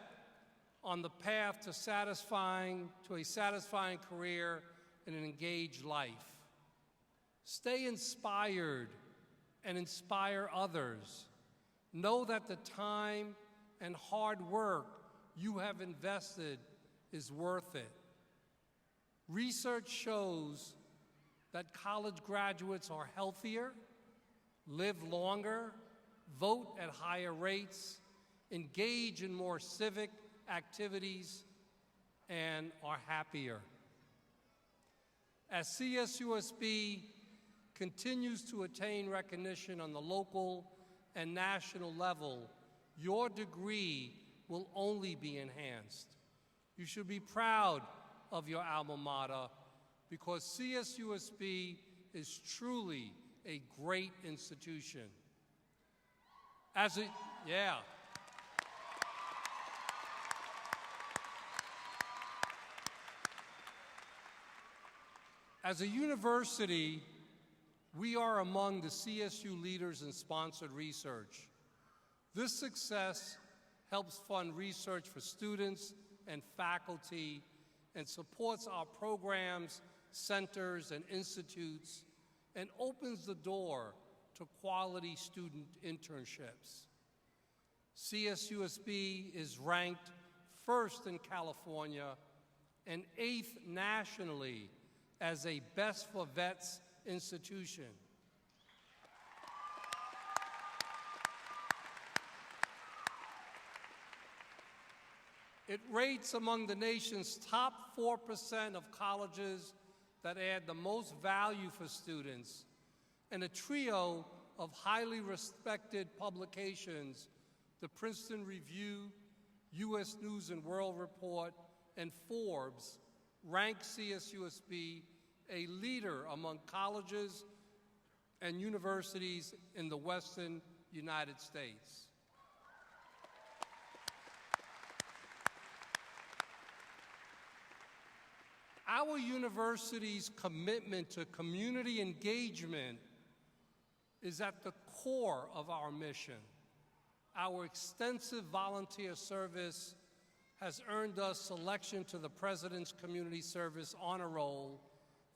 on the path to a satisfying career and an engaged life. Stay inspired and inspire others. Know that the time and hard work you have invested is worth it. Research shows that college graduates are healthier, live longer, vote at higher rates, engage in more civic activities, and are happier. As CSUSB continues to attain recognition on the local and national level, your degree will only be enhanced. You should be proud of your alma mater because CSUSB is truly a great institution. As a university, we are among the CSU leaders in sponsored research. This success helps fund research for students and faculty and supports our programs, centers, and institutes, and opens the door to quality student internships. CSUSB is ranked first in California and 8th nationally as a Best for Vets institution. It rates among the nation's top 4% of colleges that add the most value for students, and a trio of highly respected publications, the Princeton Review, U.S. News and World Report, and Forbes, rank CSUSB a leader among colleges and universities in the Western United States. Our university's commitment to community engagement is at the core of our mission. Our extensive volunteer service has earned us selection to the President's Community Service Honor Roll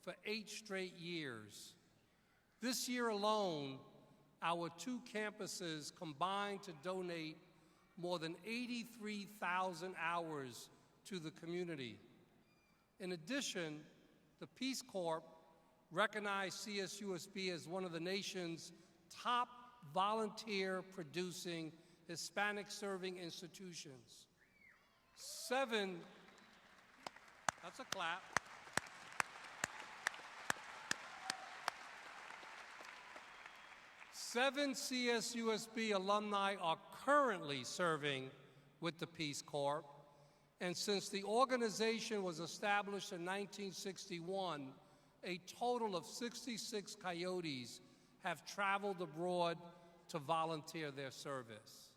for 8 straight years. This year alone, our 2 campuses combined to donate more than 83,000 hours to the community. In addition, the Peace Corps recognized CSUSB as one of the nation's top volunteer-producing Hispanic-serving institutions. 7 That's a clap. Seven CSUSB alumni are currently serving with the Peace Corps, and since the organization was established in 1961, a total of 66 Coyotes have traveled abroad to volunteer their service.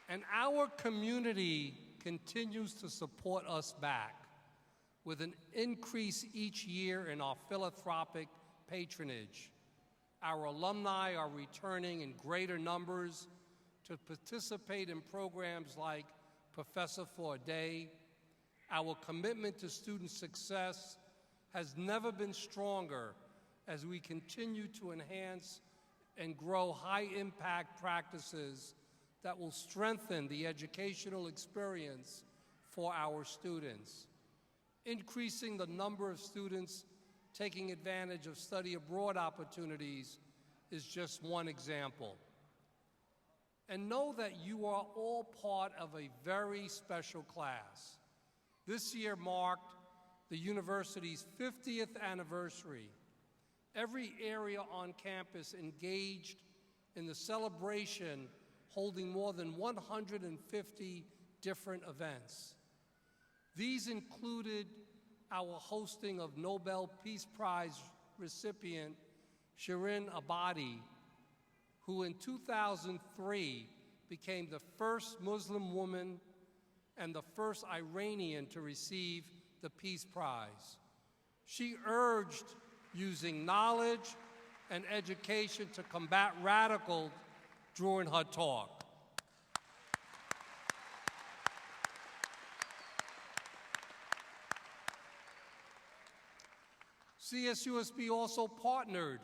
And our community continues to support us back with an increase each year in our philanthropic patronage. Our alumni are returning in greater numbers to participate in programs like Professor for a Day. Our commitment to student success has never been stronger as we continue to enhance and grow high-impact practices that will strengthen the educational experience for our students. Increasing the number of students taking advantage of study abroad opportunities is just one example. And know that you are all part of a very special class. This year marked the university's 50th anniversary. Every area on campus engaged in the celebration, holding more than 150 different events. These included our hosting of Nobel Peace Prize recipient Shirin Ebadi, who in 2003 became the first Muslim woman and the first Iranian to receive the Peace Prize. She urged using knowledge and education to combat radicals during her talk. CSUSB also partnered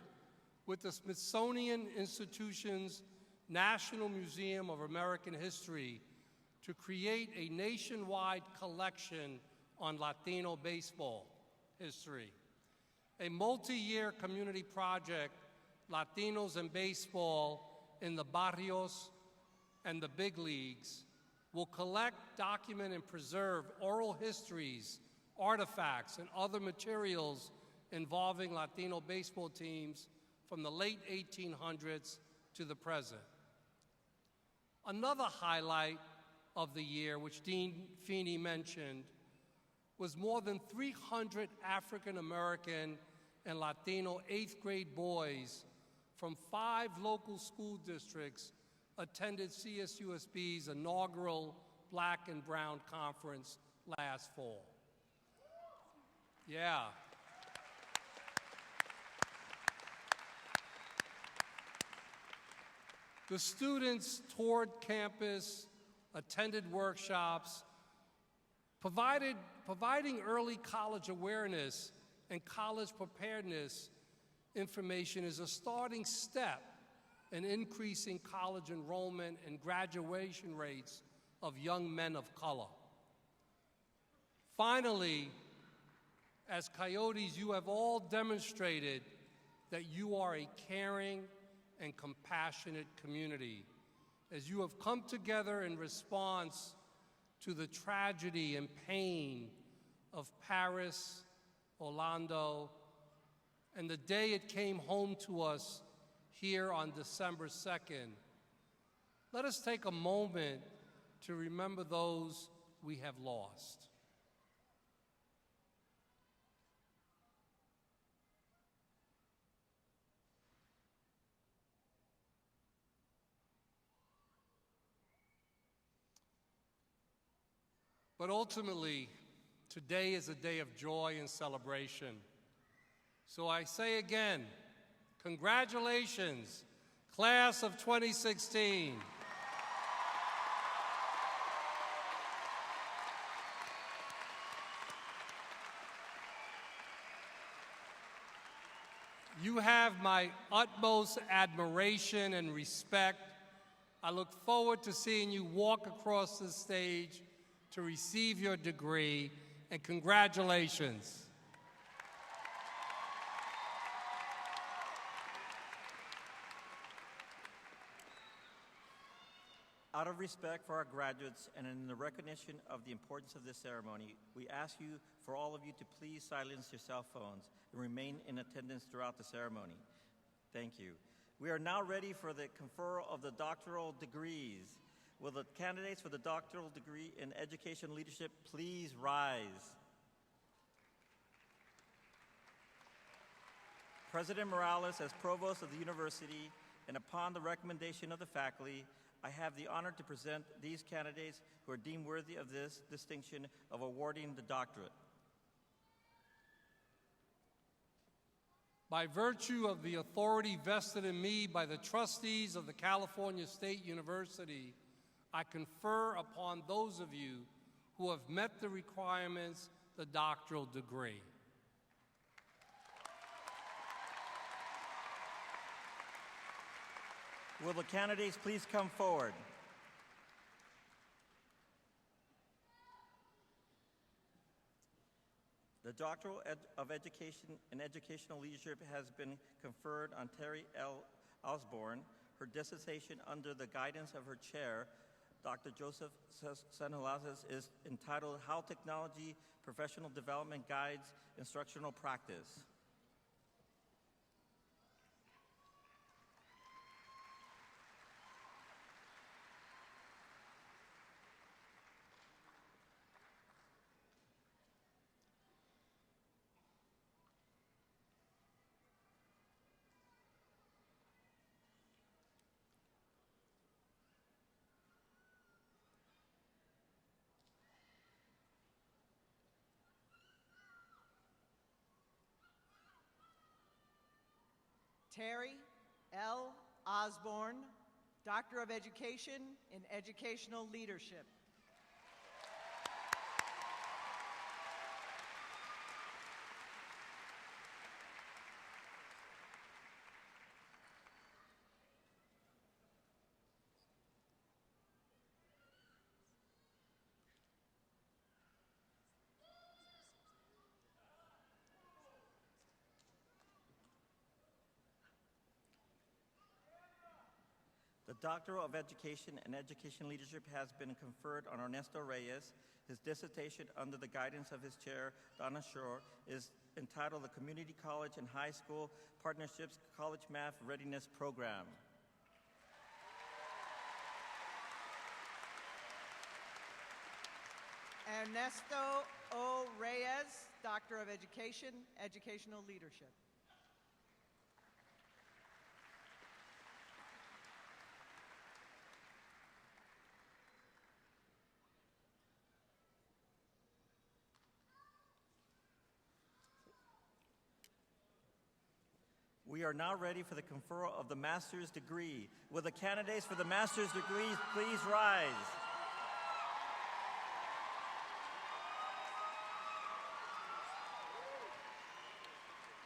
with the Smithsonian Institution's National Museum of American History to create a nationwide collection on Latino baseball history. A multi-year community project, Latinos in Baseball in the Barrios and the Big Leagues, will collect, document, and preserve oral histories, artifacts, and other materials involving Latino baseball teams from the late 1800s to the present. Another highlight of the year, which Dean Feeney mentioned, was more than 300 African American and Latino 8th grade boys from 5 local school districts attended CSUSB's inaugural Black and Brown Conference last fall. Yeah. The students toured campus, attended workshops, providing early college awareness and college preparedness information is a starting step in increasing college enrollment and graduation rates of young men of color. Finally, as Coyotes, you have all demonstrated that you are a caring and compassionate community, as you have come together in response to the tragedy and pain of Paris, Orlando, and the day it came home to us here on December 2nd. Let us take a moment to remember those we have lost. But ultimately, today is a day of joy and celebration. So I say again, congratulations, class of 2016. You have my utmost admiration and respect. I look forward to seeing you walk across the stage to receive your degree, and congratulations. Out of respect for our graduates and in the recognition of the importance of this ceremony, we ask you, for all of you, to please silence your cell phones and remain in attendance throughout the ceremony. Thank you. We are now ready for the conferral of the doctoral degrees. Will the candidates for the doctoral degree in education leadership please rise? President Morales, as provost of the university, and upon the recommendation of the faculty, I have the honor to present these candidates who are deemed worthy of this distinction of awarding the doctorate. By virtue of the authority vested in me by the trustees of the California State University, I confer upon those of you who have met the requirements the doctoral degree. Will the candidates please come forward? The Doctoral of Education and Educational Leadership has been conferred on Terry L. Osborne. Her dissertation under the guidance of her chair, Dr. Joseph Sanhalazes, is entitled How Technology Professional Development Guides Instructional Practice. Terry L. Osborne, Doctor of Education in Educational Leadership. The Doctoral of Education and Education Leadership has been conferred on Ernesto Reyes. His dissertation under the guidance of his chair, Donna Shore, is entitled The Community College and High School Partnerships College Math Readiness Program. Ernesto O. Reyes, Doctor of Education, Educational Leadership. We are now ready for the conferral of the master's degree. Will the candidates for the master's degree please rise?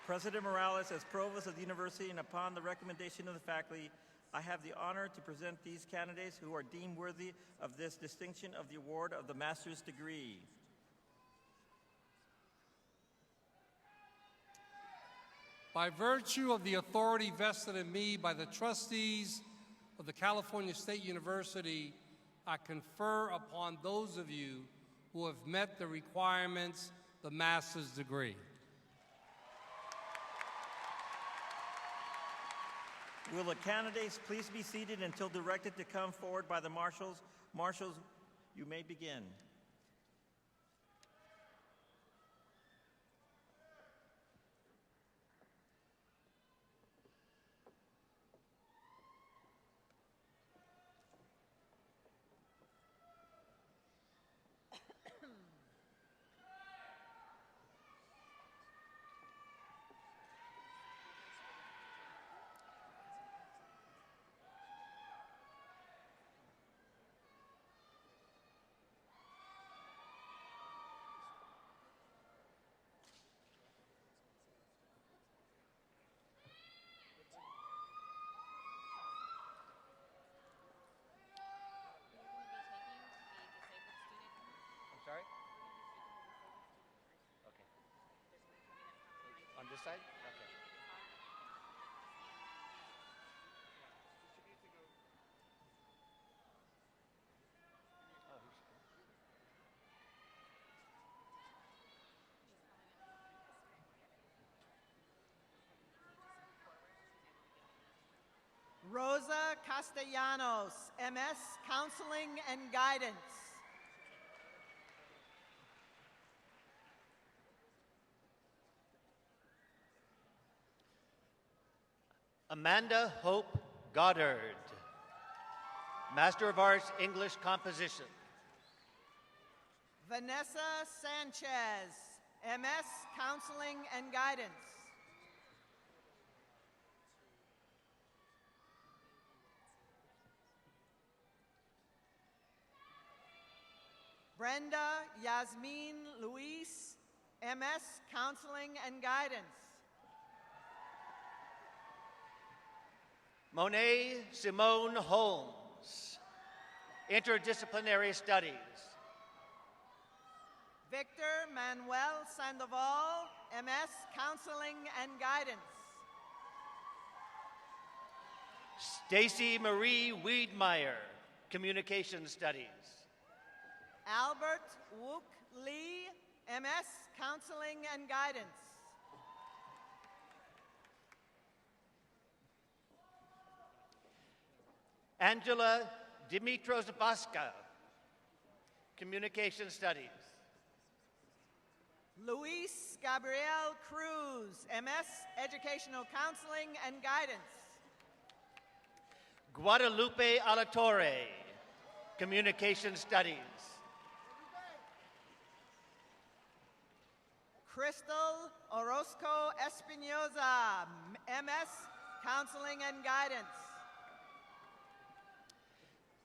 President Morales, as provost of the university and upon the recommendation of the faculty, I have the honor to present these candidates who are deemed worthy of this distinction of the award of the master's degree. By virtue of the authority vested in me by the trustees of the California State University, I confer upon those of you who have met the requirements the master's degree. Will the candidates please be seated until directed to come forward by the marshals? Marshals, you may begin. Sorry? Okay. On this side? Okay. Rosa Castellanos, MS, Counseling and Guidance. Amanda Hope Goddard, Master of Arts, English Composition. Vanessa Sanchez, MS, Counseling and Guidance. Brenda Yasmin Luis, MS, Counseling and Guidance. Monet Simone Holmes, Interdisciplinary Studies. Victor Manuel Sandoval, MS, Counseling and Guidance. Stacy Marie Wiedmeyer, Communication Studies. Albert Wook Lee, MS, Counseling and Guidance. Angela Dimitros-Vaska, Communication Studies. Luis Gabriel Cruz, MS, Educational Counseling and Guidance. Guadalupe Alatorre, Communication Studies. Crystal Orozco Espinoza, MS, Counseling and Guidance.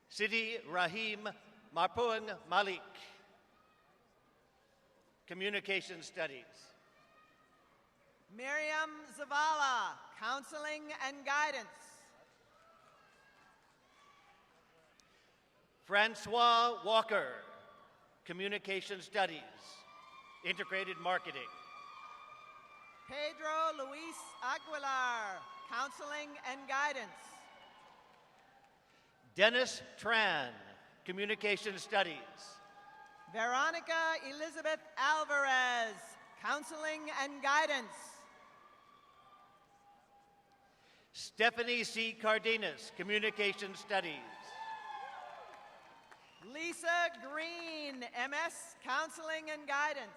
Sidi Rahim Marpuang Malik, Communication Studies. Miriam Zavala, Counseling and Guidance. Francois Walker, Communication Studies, Integrated Marketing. Pedro Luis Aguilar, Counseling and Guidance. Dennis Tran, Communication Studies. Veronica Elizabeth Alvarez, Counseling and Guidance. Stephanie C. Cardenas, Communication Studies. Lisa Green, MS, Counseling and Guidance.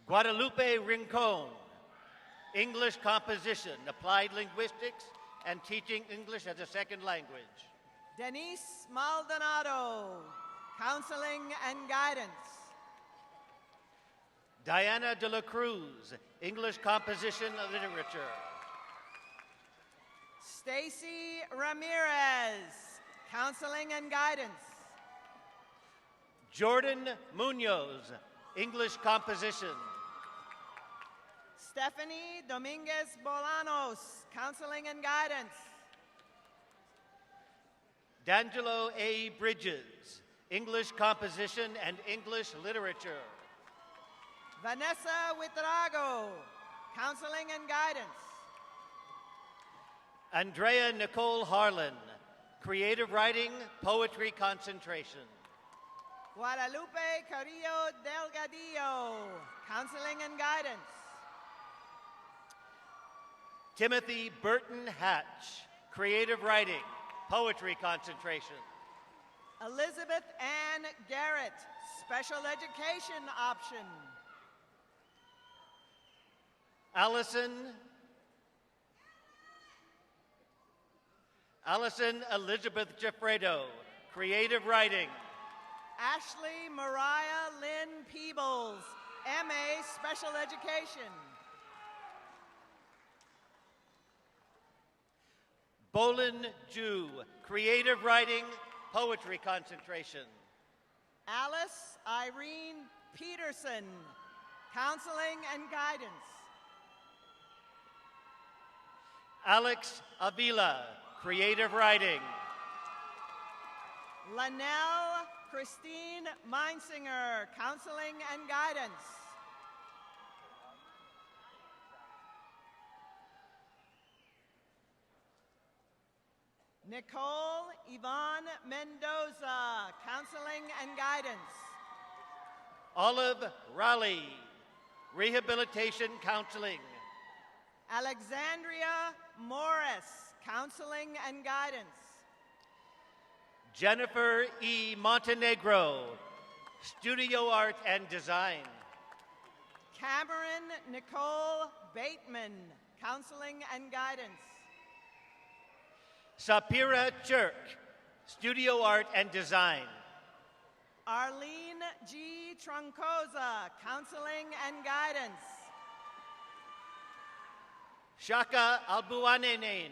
Guadalupe Rincon, English Composition, Applied Linguistics, and Teaching English as a Second Language. Denise Maldonado, Counseling and Guidance. Diana de la Cruz, English Composition and Literature. Stacy Ramirez, Counseling and Guidance. Jordan Munoz, English Composition. Stephanie Dominguez Bolanos, Counseling and Guidance. D'Angelo A. Bridges, English Composition and English Literature. Vanessa Witrago, Counseling and Guidance. Andrea Nicole Harlan, Creative Writing, Poetry Concentration. Guadalupe Carrillo Delgadillo, Counseling and Guidance. Timothy Burton Hatch, Creative Writing, Poetry Concentration. Elizabeth Ann Garrett, Special Education Option. Allison Elizabeth Gifredo, Creative Writing. Ashley Mariah Lynn Peebles, MA, Special Education. Bolin Ju, Creative Writing, Poetry Concentration. Alice Irene Peterson, Counseling and Guidance. Alex Avila, Creative Writing. Lanelle Christine Meinsinger, Counseling and Guidance. Nicole Yvonne Mendoza, Counseling and Guidance. Olive Raleigh, Rehabilitation Counseling. Alexandria Morris, Counseling and Guidance. Jennifer E. Montenegro, Studio Art and Design. Cameron Nicole Bateman, Counseling and Guidance. Sapira Chirk, Studio Art and Design. Arlene G. Troncosa, Counseling and Guidance. Shaka Albuanenain,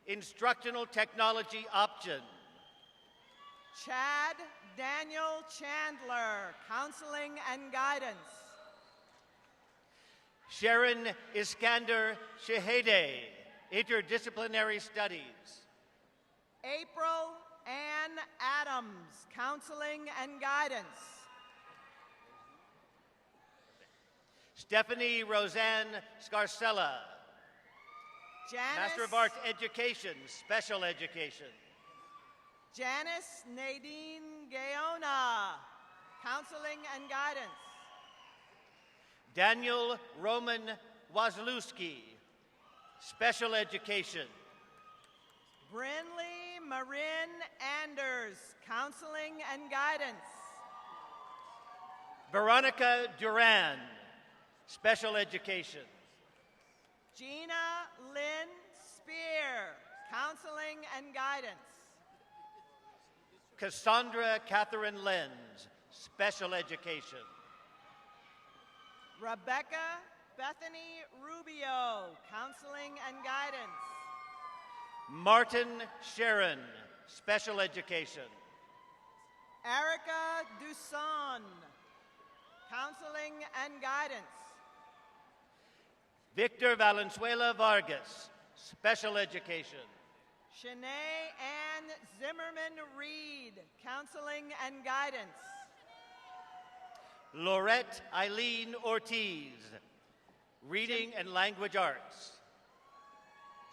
Instructional Technology Option. Chad Daniel Chandler, Counseling and Guidance. Sharon Iskander Shehede, Interdisciplinary Studies. April Ann Adams, Counseling and Guidance. Stephanie Roseanne Scarcella, Janice, Master of Arts Education, Special Education. Janice Nadine Gaona, Counseling and Guidance. Daniel Roman Wazlewski, Special Education. Brinley Marin Anders, Counseling and Guidance. Veronica Duran, Special Education. Gina Lynn Spear, Counseling and Guidance. Cassandra Catherine Lenz, Special Education. Rebecca Bethany Rubio, Counseling and Guidance. Martin Sharon, Special Education. Erica Duson, Counseling and Guidance. Victor Valenzuela Vargas, Special Education. Shanae Ann Zimmerman Reed, Counseling and Guidance. Lorette Eileen Ortiz, Reading and Language Arts.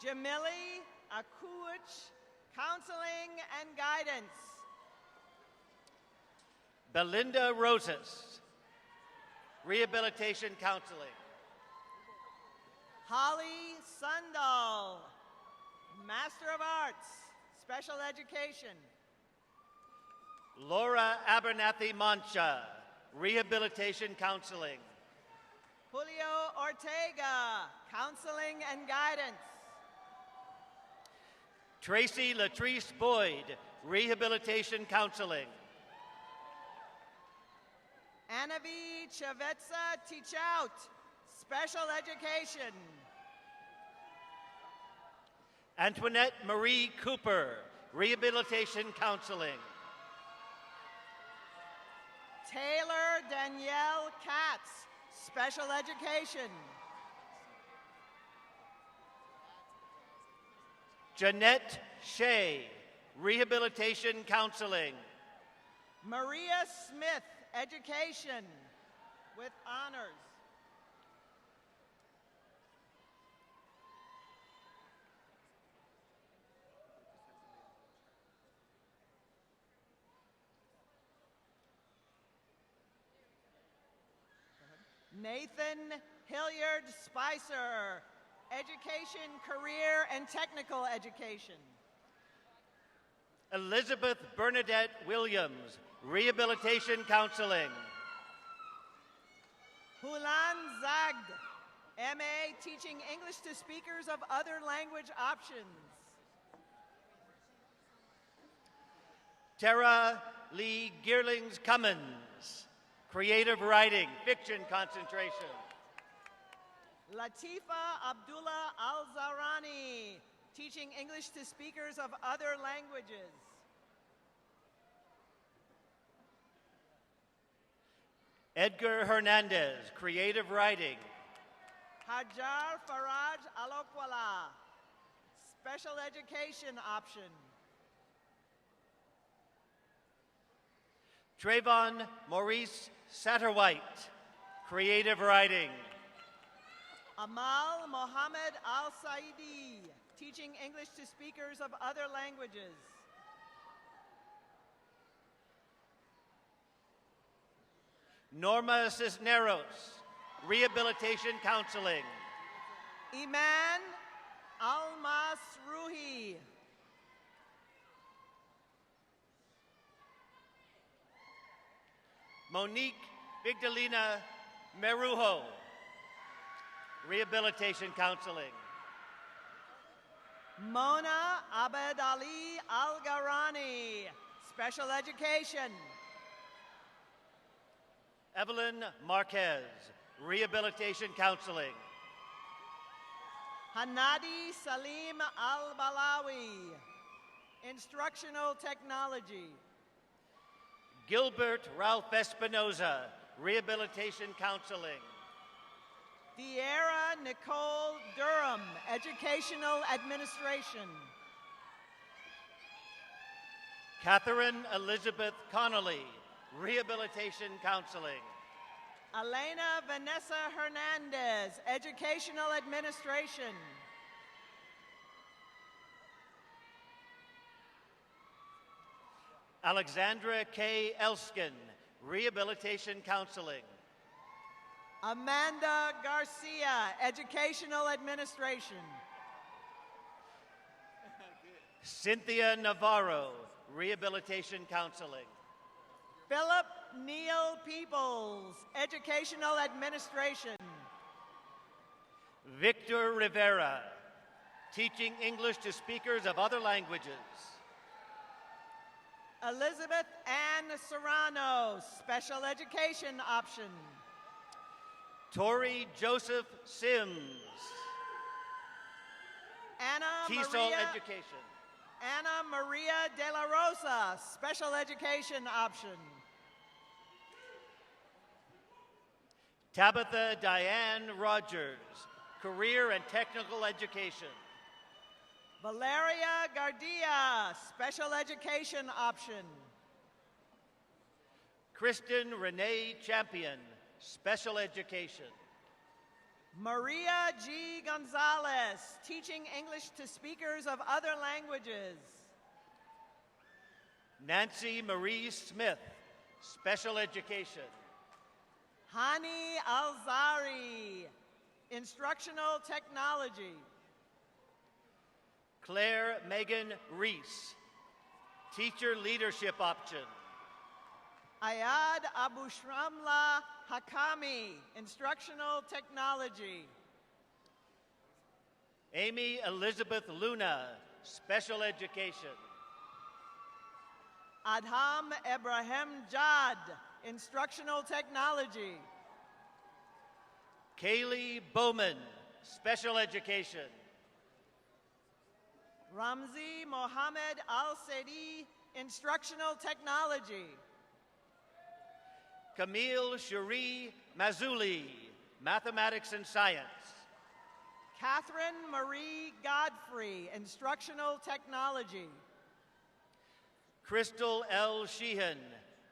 Jamili Akuch, Counseling and Guidance. Belinda Rosas, Rehabilitation Counseling. Holly Sundal, Master of Arts, Special Education. Laura Abernathy Mancha, Rehabilitation Counseling. Julio Ortega, Counseling and Guidance. Tracy Latrice Boyd, Rehabilitation Counseling. Anavi Chavetsa Teachout, Special Education. Antoinette Marie Cooper, Rehabilitation Counseling. Taylor Danielle Katz, Special Education. Jeanette Shea, Rehabilitation Counseling. Maria Smith, Education with honors. Nathan Hilliard Spicer, Education, Career, and Technical Education. Elizabeth Bernadette Williams, Rehabilitation Counseling. Hulan Zagd, MA, Teaching English to Speakers of Other Language Options. Tara Lee Geerlings Cummins, Creative Writing, Fiction Concentration. Latifa Abdullah Al-Zarani, Teaching English to Speakers of Other Languages. Edgar Hernandez, Creative Writing. Hajar Faraj Alokwala, Special Education Option. Trayvon Maurice Satterwhite, Creative Writing. Amal Mohammed Al-Saidi, Teaching English to Speakers of Other Languages. Norma Cisneros, Rehabilitation Counseling. Iman Almasruhi. Monique Vigdalena Merujo, Rehabilitation Counseling. Mona Abed Ali Al-Garani, Special Education. Evelyn Marquez, Rehabilitation Counseling. Hanadi Salim Al-Balawi, Instructional Technology. Gilbert Ralph Espinoza, Rehabilitation Counseling. De'Ara Nicole Durham, Educational Administration. Catherine Elizabeth Connolly, Rehabilitation Counseling. Elena Vanessa Hernandez, Educational Administration. Alexandra K. Elskin, Rehabilitation Counseling. Amanda Garcia, Educational Administration. Cynthia Navarro, Rehabilitation Counseling. Philip Neal Peoples, Educational Administration. Victor Rivera, Teaching English to Speakers of Other Languages. Elizabeth Ann Serrano, Special Education Option. Tori Joseph Sims, TESOL Education. Anna Maria De La Rosa, Special Education Option. Tabitha Diane Rogers, Career and Technical Education. Valeria Gardia, Special Education Option. Kristen Renee Champion, Special Education. Maria G. Gonzalez, Teaching English to Speakers of Other Languages. Nancy Marie Smith, Special Education. Hani Alzari, Instructional Technology. Claire Megan Reese, Teacher Leadership Option. Ayad Abushramla Hakami, Instructional Technology. Amy Elizabeth Luna, Special Education. Adham Ibrahim Jad, Instructional Technology. Kaylee Bowman, Special Education. Ramzi Mohammed Al-Sedi, Instructional Technology. Camille Cherie Mazzulli, Mathematics and Science. Catherine Marie Godfrey, Instructional Technology. Crystal L. Sheehan,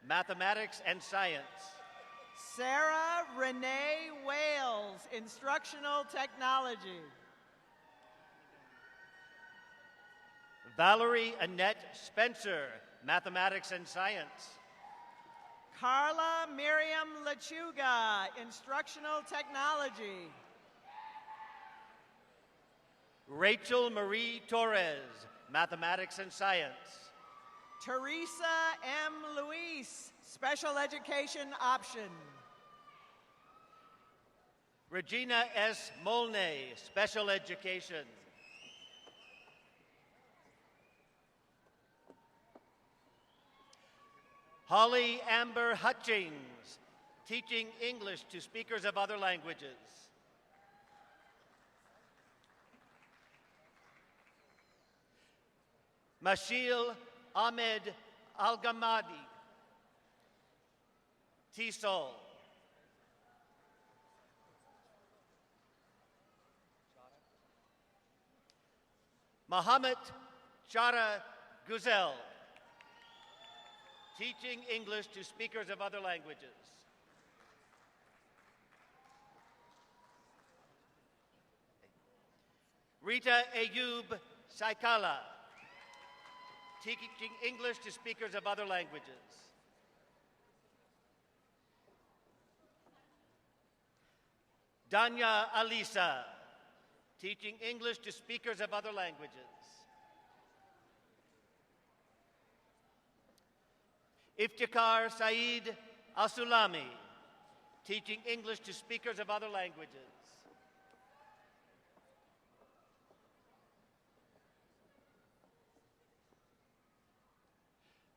Mathematics and Science. Sarah Renee Wales, Instructional Technology. Valerie Annette Spencer, Mathematics and Science. Carla Miriam Lechuga, Instructional Technology. Rachel Marie Torres, Mathematics and Science. Teresa M. Luis, Special Education Option. Regina S. Molnay, Special Education. Holly Amber Hutchings, Teaching English to Speakers of Other Languages. Mashil Ahmed Al-Gamadi, TESOL. Mohammed Chara Guzel, Teaching English to Speakers of Other Languages. Rita Ayub Saikala, Teaching English to Speakers of Other Languages. Danya Alisa, teaching English to speakers of other languages. Iftikhar Saeed Asulami, teaching English to speakers of other languages.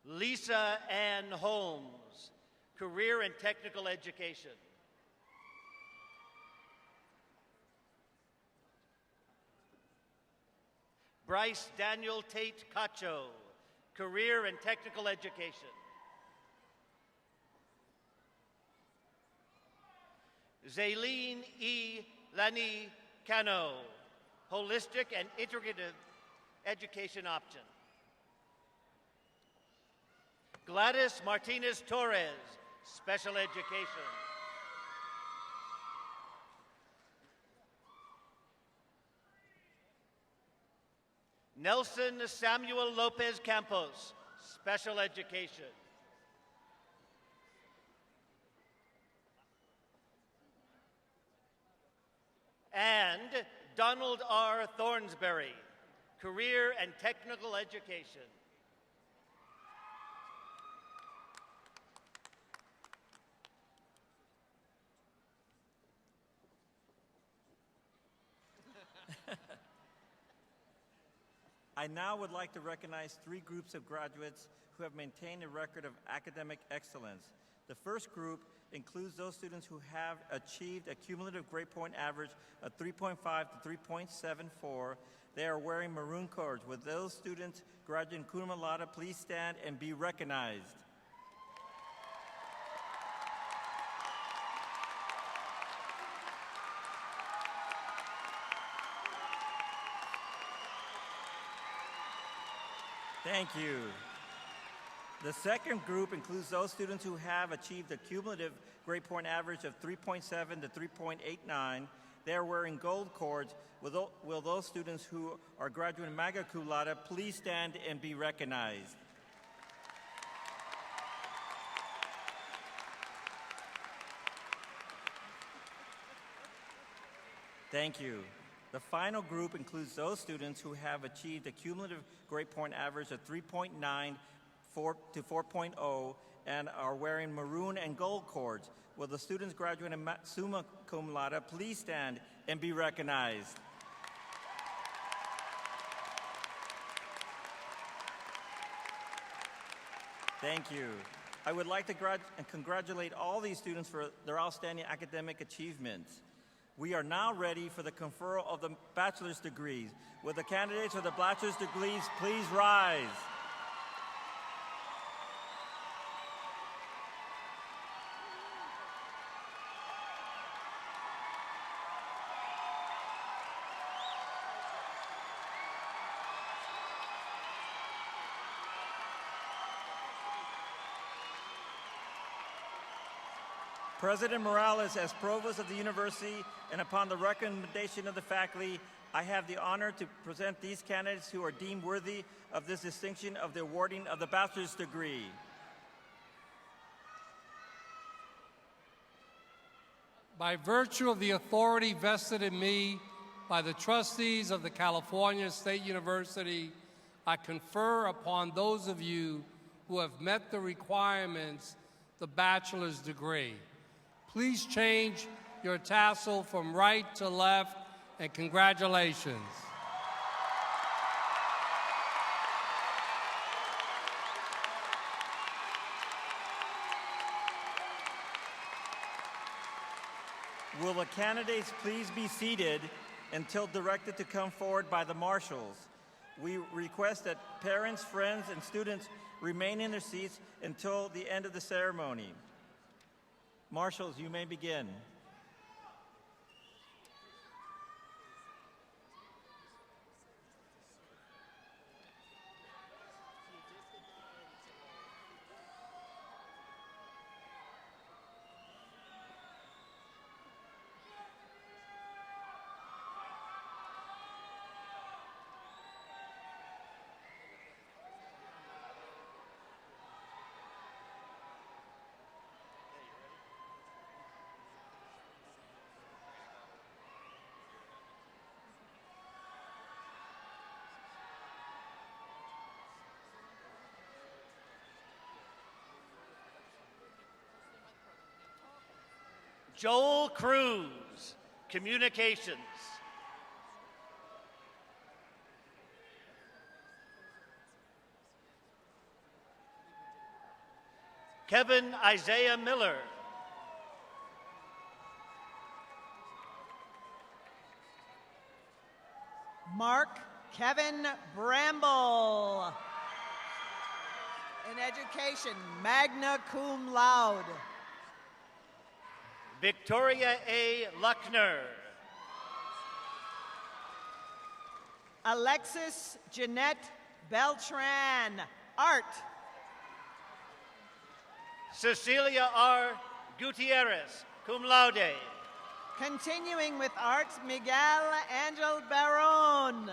Lisa Ann Holmes, career and technical education. Bryce Daniel Tate Cacho, career and technical education. Zaylene E. Lani Cano, holistic and integrative education option. Gladys Martinez Torres, special education. Nelson Samuel Lopez Campos, special education. And Donald R. Thornsberry, career and technical education. I now would like to recognize three groups of graduates who have maintained a record of academic excellence. The first group includes those students who have achieved a cumulative grade point average of 3.5 to 3.74. They are wearing maroon cords. With those students graduating cum laude, please stand and be recognized. Thank you. The second group includes those students who have achieved a cumulative grade point average of 3.7 to 3.89. They are wearing gold cords. Will those students who are graduating magna cum laude please stand and be recognized? Thank you. The final group includes those students who have achieved a cumulative grade point average of 3.9 to 4.0 and are wearing maroon and gold cords. Will the students graduating summa cum laude please stand and be recognized? Thank you. I would like to congratulate all these students for their outstanding academic achievements. We are now ready for the conferral of the bachelor's degrees. Will the candidates for the bachelor's degrees please rise? President Morales, as Provost of the University and upon the recommendation of the faculty, I have the honor to present these candidates who are deemed worthy of this distinction of the awarding of the bachelor's degree. By virtue of the authority vested in me by the trustees of the California State University, I confer upon those of you who have met the requirements the bachelor's degree. Please change your tassel from right to left, and congratulations. Will the candidates please be seated until directed to come forward by the marshals? We request that parents, friends, and students remain in their seats until the end of the ceremony. Marshals, you may begin. Joel Cruz, Communications. Kevin Isaiah Miller. Mark Kevin Bramble. In education, magna cum laude. Victoria A. Luckner. Alexis Jeanette Beltran, art. Cecilia R. Gutierrez, cum laude. Continuing with arts, Miguel Angel Barron.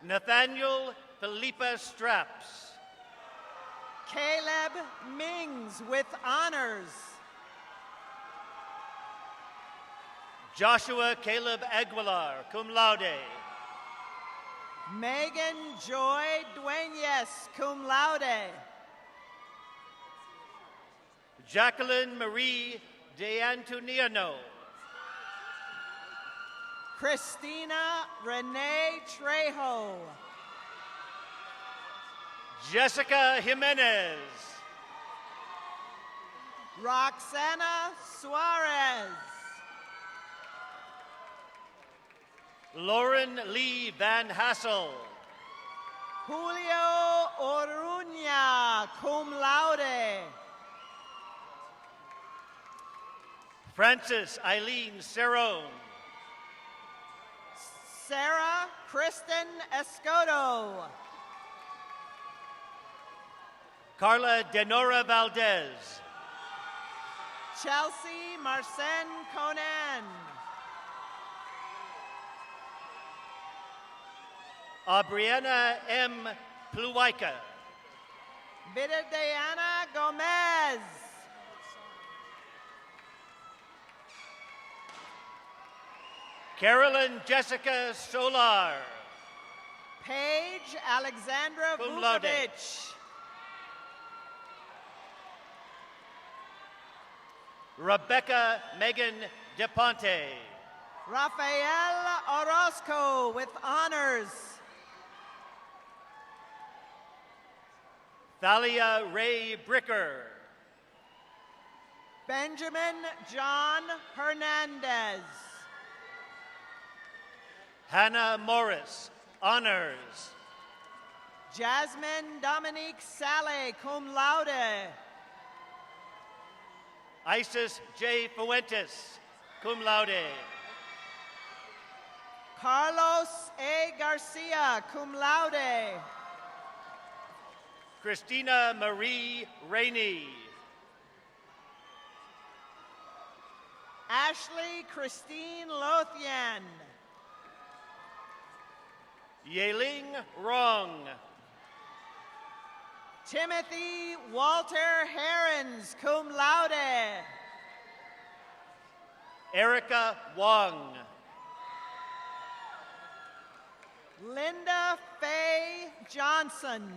Nathaniel Felipa Straps. Caleb Mings with honors. Joshua Caleb Aguilar, cum laude. Megan Joy Dueñez, cum laude. Jacqueline Marie De Antoniano. Christina Renee Trejo. Jessica Jimenez. Roxana Suarez. Lauren Lee Van Hassel. Julio Oruña, cum laude. Frances Eileen Cerrone. Sarah Kristen Escoto. Carla Denora Valdez. Chelsea Marcen Conan. Aubriana M. Pluica. Diana Gomez. Carolyn Jessica Solar. Paige Alexandra Cum laude. Vukovic. Rebecca Megan DePonte. Rafael Orozco with honors. Thalia Ray Bricker. Benjamin John Hernandez. Hannah Morris, honors. Jasmine Dominique Sale, cum laude. Isis J. Fuentes, cum laude. Carlos A. Garcia, cum laude. Christina Marie Rainey. Ashley Christine Lothian. Yeling Rong. Timothy Walter Herons, cum laude. Erica Wong. Linda Faye Johnson.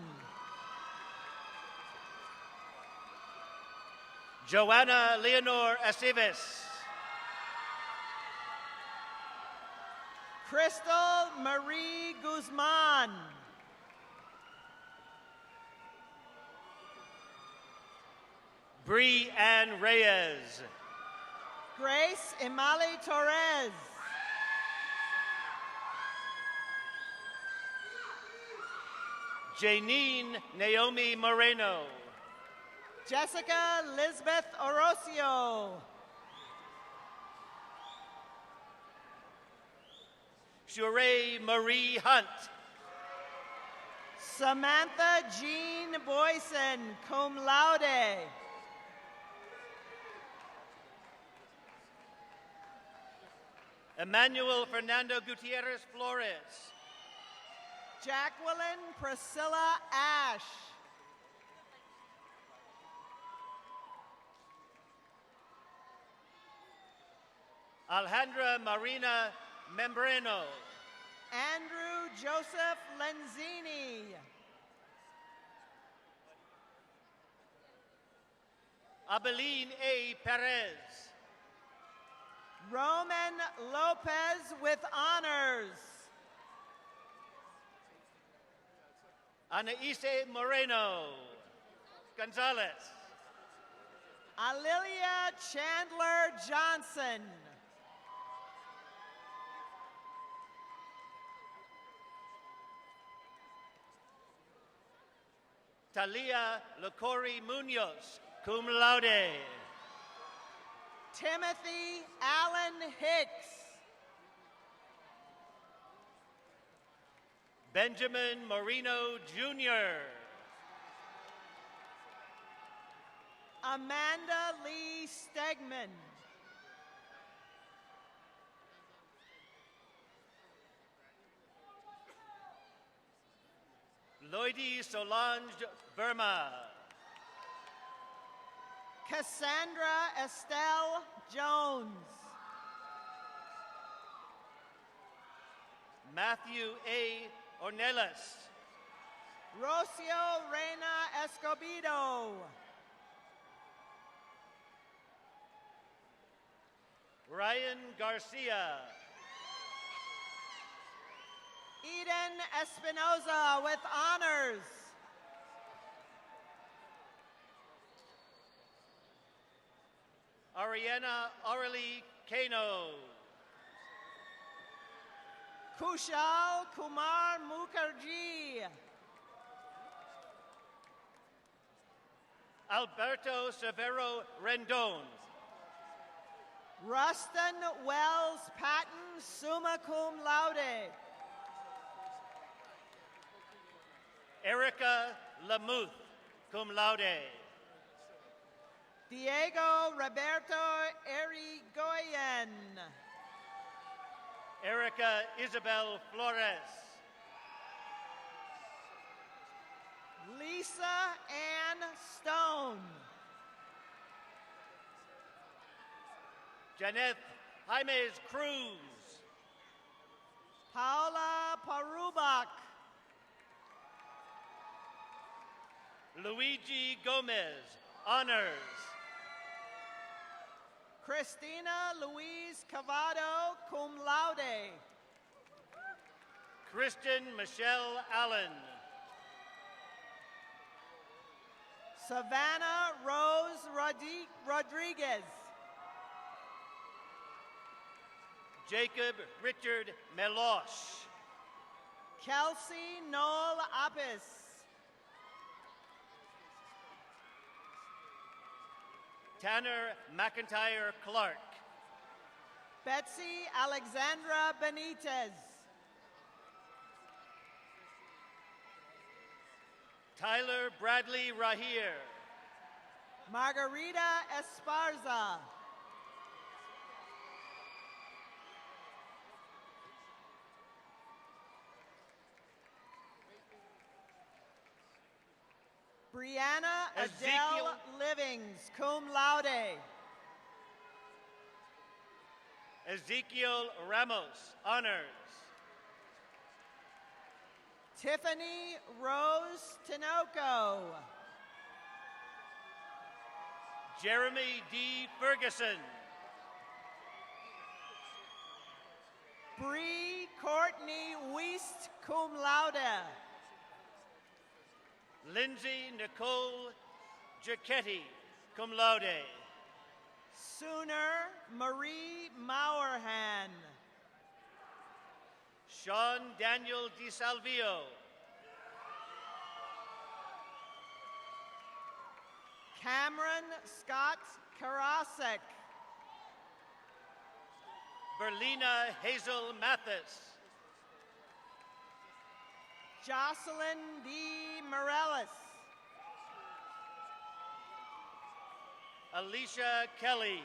Joanna Leonor Aceves. Crystal Marie Guzman. Bree Ann Reyes. Grace Imali Torres. Janine Naomi Moreno. Jessica Lisbeth Orocio. Sheree Marie Hunt. Samantha Jean Boyson, cum laude. Emmanuel Fernando Gutierrez Flores. Jacqueline Priscilla Ash. Alejandra Marina Membreno. Andrew Joseph Lenzini. Abeline A. Perez. Roman Lopez with honors. Anaise Moreno Gonzalez. Alilia Chandler Johnson. Talia Lacori Munoz, cum laude. Timothy Allen Hicks. Benjamin Marino Jr. Amanda Lee Stegman. Lloydie Solange Burma. Cassandra Estelle Jones. Matthew A. Ornelas. Rocio Reina Escobedo. Ryan Garcia. Eden Espinoza with honors. Ariana Aurelie Kano. Kushal Kumar Mukherjee. Alberto Severo Rendon. Rustin Wells Patton, summa cum laude. Erica Lamuth, cum laude. Diego Roberto Erigoyen. Erica Isabel Flores. Lisa Ann Stone. Janeth Jaimes Cruz. Paula Parubak. Luigi Gomez, honors. Christina Louise Cavado, cum laude. Kristen Michelle Allen. Savannah Rose Rodriguez. Jacob Richard Meloche. Kelsey Noel Apis. Tanner McIntyre Clark. Betsy Alexandra Benitez. Tyler Bradley Rahir. Margarita Esparza. Brianna Adele Livings, cum laude. Ezekiel Ramos, honors. Tiffany Rose Tinoco. Jeremy D. Ferguson. Bree Courtney Wiest, cum laude. Lindsay Nicole Giacchetti, cum laude. Sooner Marie Maurhan. Sean Daniel DiSalvio. Cameron Scott Karasek. Berlina Hazel Mathis. Jocelyn D. Morales. Alicia Kelly.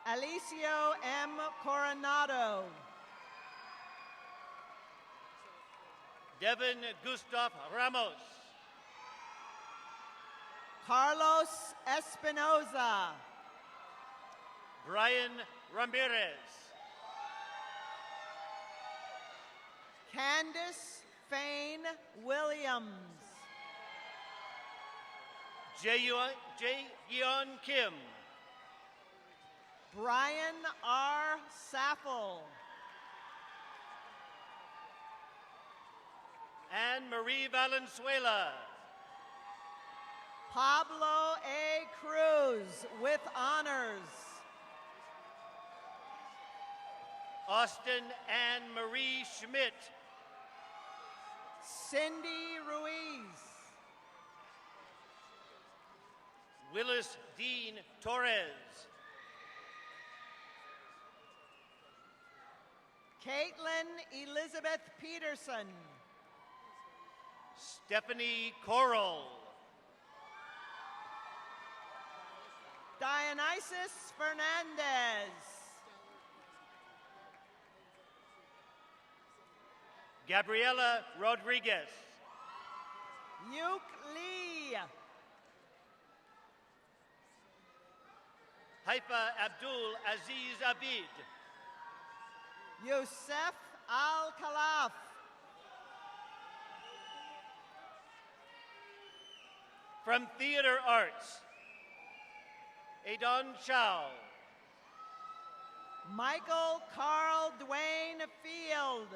Alicio M. Coronado. Devin Gustav Ramos. Carlos Espinoza. Brian Ramirez. Candace Fain Williams. Jae-yeon Kim. Brian R. Saffel. Anne Marie Valenzuela. Pablo A. Cruz with honors. Austin Anne Marie Schmidt. Cindy Ruiz. Willis Dean Torres. Caitlin Elizabeth Peterson. Stephanie Coral. Dionysus Fernandez. Gabriela Rodriguez. Yuk Lee. Haifa Abdul Aziz Abid. Youssef Al-Khalaf. From Theater Arts, Adon Chow. Michael Carl Dwayne Field.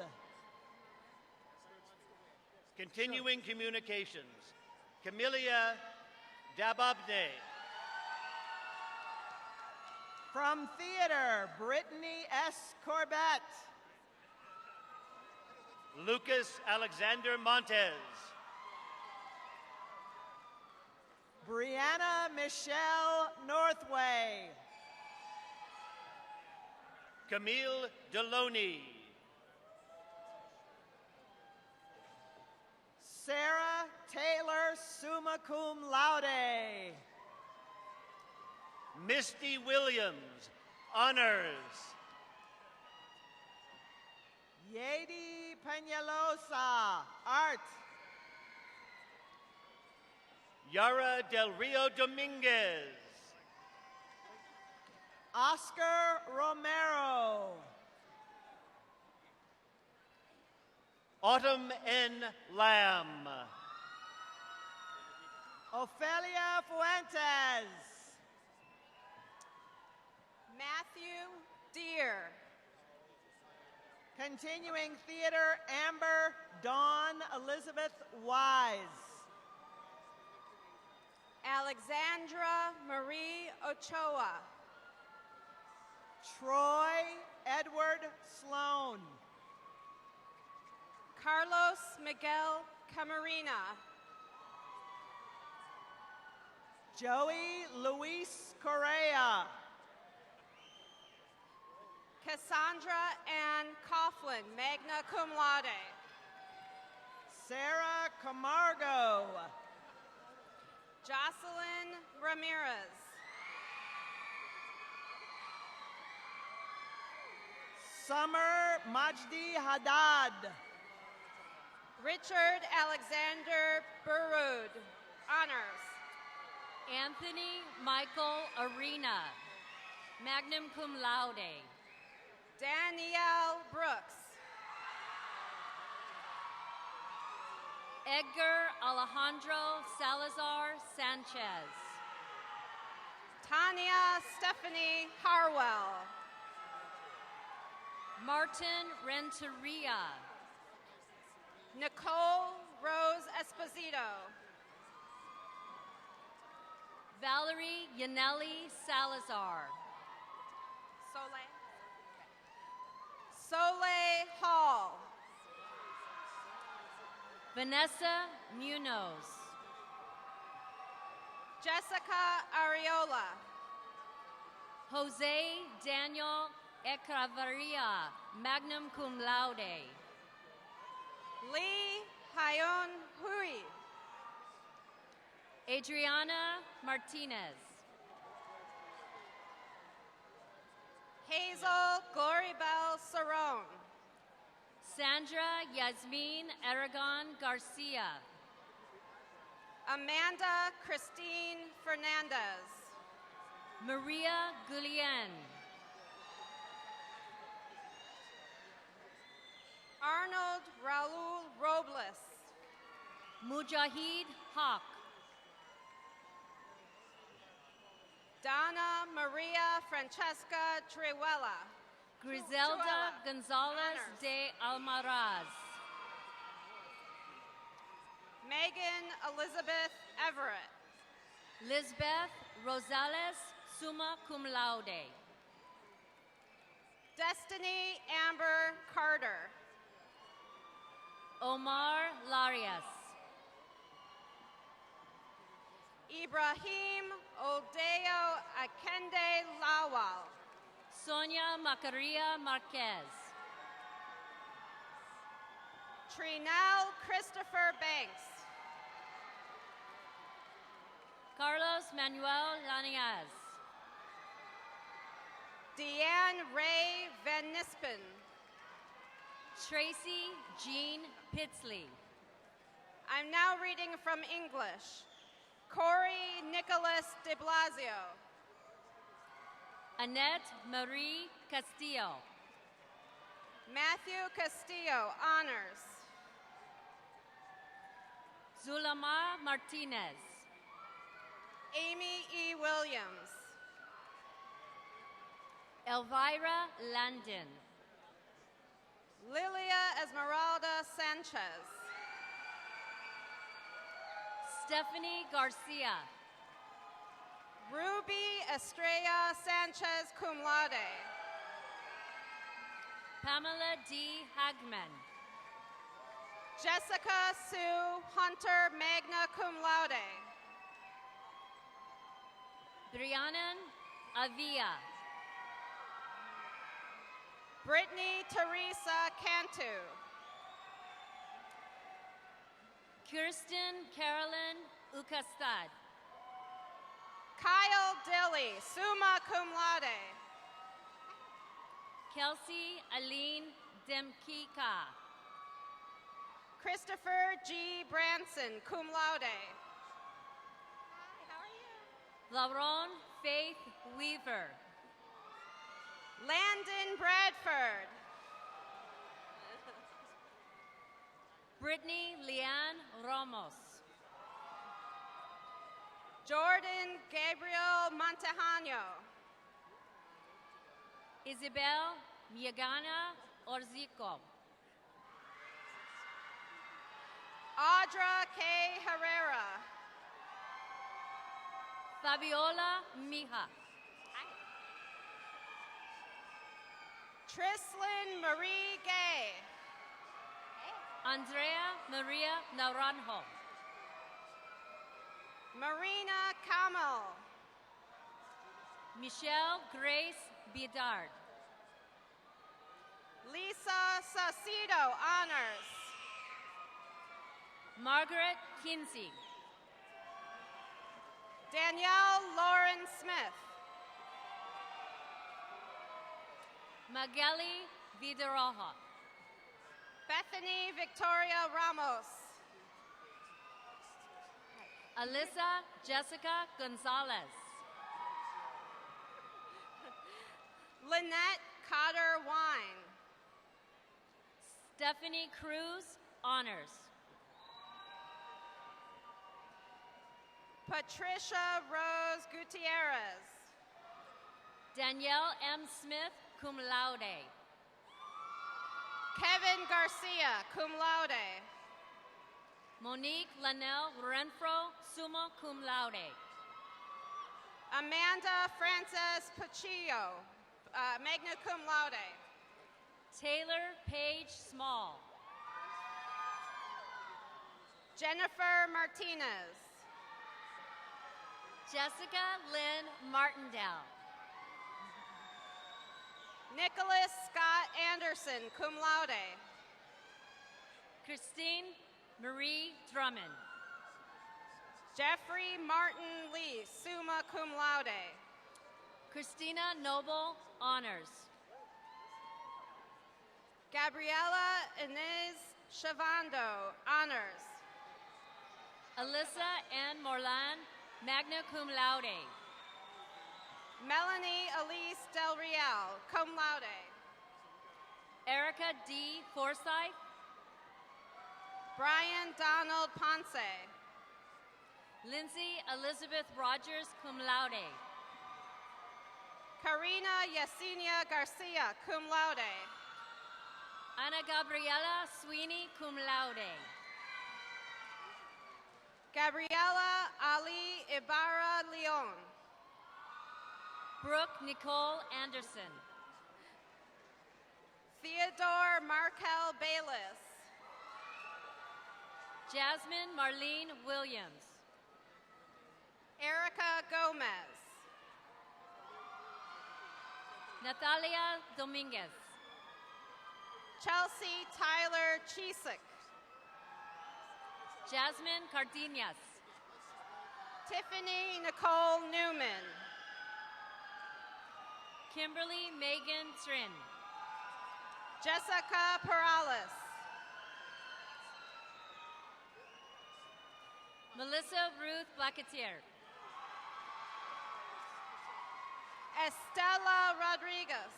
Continuing Communications, Camellia Dababne. From Theater, Brittany S. Corbett. Lucas Alexander Montez. Brianna Michelle Northway. Camille Deloney. Sarah Taylor, summa cum laude. Misty Williams, honors. Yedi Peñalosa, art. Yara Del Rio Dominguez. Oscar Romero. Autumn N. Lamb. Ofelia Fuentes. Matthew Deere. Continuing Theater, Amber Dawn Elizabeth Wise. Alexandra Marie Ochoa. Troy Edward Sloan. Carlos Miguel Camarena. Joey Luis Correa. Cassandra Ann Coughlin, magna cum laude. Sarah Camargo. Jocelyn Ramirez. Summer Majdi Haddad. Richard Alexander Burud, honors. Anthony Michael Arena, magna cum laude. Danielle Brooks. Edgar Alejandro Salazar Sanchez. Tanya Stephanie Harwell. Martin Renteria. Nicole Rose Esposito. Valerie Yaneli Salazar. Soleil Hall. Vanessa Munoz. Jessica Ariola. Jose Daniel Echevarria, magna cum laude. Lee Hyun Hui. Adriana Martinez. Hazel Gloribel Cerrone. Sandra Yasmin Aragon Garcia. Amanda Christine Fernandez. Maria Guillén. Arnold Raul Robles. Mujahid Haq. Donna Maria Francesca Triuela. Griselda Gonzalez de Almaraz. Megan Elizabeth Everett. Lisbeth Rosales, summa cum laude. Destiny Amber Carter. Omar Larias. Ibrahim Odeo Akende Lawal. Sonia Macaria Marquez. Trinell Christopher Banks. Carlos Manuel Laniaz. Deanne Ray Van Nispen. Tracy Jean Pitsley. I'm now reading from English. Corey Nicholas de Blasio. Annette Marie Castillo. Matthew Castillo, honors. Zulamar Martinez. Amy E. Williams. Elvira Landon. Lilia Esmeralda Sanchez. Stephanie Garcia. Ruby Estrella Sanchez, cum laude. Pamela D. Hagman. Jessica Sue Hunter, magna cum laude. Brianna Avia. Brittany Teresa Cantu. Kirsten Carolyn Ukastad. Kyle Dilly, summa cum laude. Kelsey Aline Demkika. Christopher G. Branson, cum laude. Lauren Faith Weaver. Landon Bradford. Brittany Leanne Ramos. Jordan Gabriel Montejano. Isabel Miagana Orzico. Audra K. Herrera. Fabiola Mija. Trislyn Marie Gay. Andrea Maria Naranjo. Marina Camel. Michelle Grace Bidard. Lisa Saucedo, honors. Margaret Kinsey. Danielle Lauren Smith. Magali Vidaroja. Bethany Victoria Ramos. Alyssa Jessica Gonzalez. Lynette Cotter Wine. Stephanie Cruz, honors. Patricia Rose Gutierrez. Danielle M. Smith, cum laude. Kevin Garcia, cum laude. Monique Lanell Renfro, summa cum laude. Amanda Frances Pacillo, magna cum laude. Taylor Page Small. Jennifer Martinez. Jessica Lynn Martindale. Nicholas Scott Anderson, cum laude. Christine Marie Drummond. Jeffrey Martin Lee, summa cum laude. Christina Noble, honors. Gabriela Inez Chavando, honors. Alyssa N. Morlan, magna cum laude. Melanie Elise Del Real, cum laude. Erica D. Forsyth. Brian Donald Ponce. Lindsay Elizabeth Rogers, cum laude. Karina Yesenia Garcia, cum laude. Ana Gabriela Sweeney, cum laude. Gabriela Ali Ibarra Leon. Brooke Nicole Anderson. Theodore Markel Bayless. Jasmine Marlene Williams. Erica Gomez. Natalia Dominguez. Chelsea Tyler Chisick. Jasmine Cardenas. Tiffany Nicole Newman. Kimberly Megan Trin. Jessica Perales. Melissa Ruth Blacketier. Estela Rodriguez.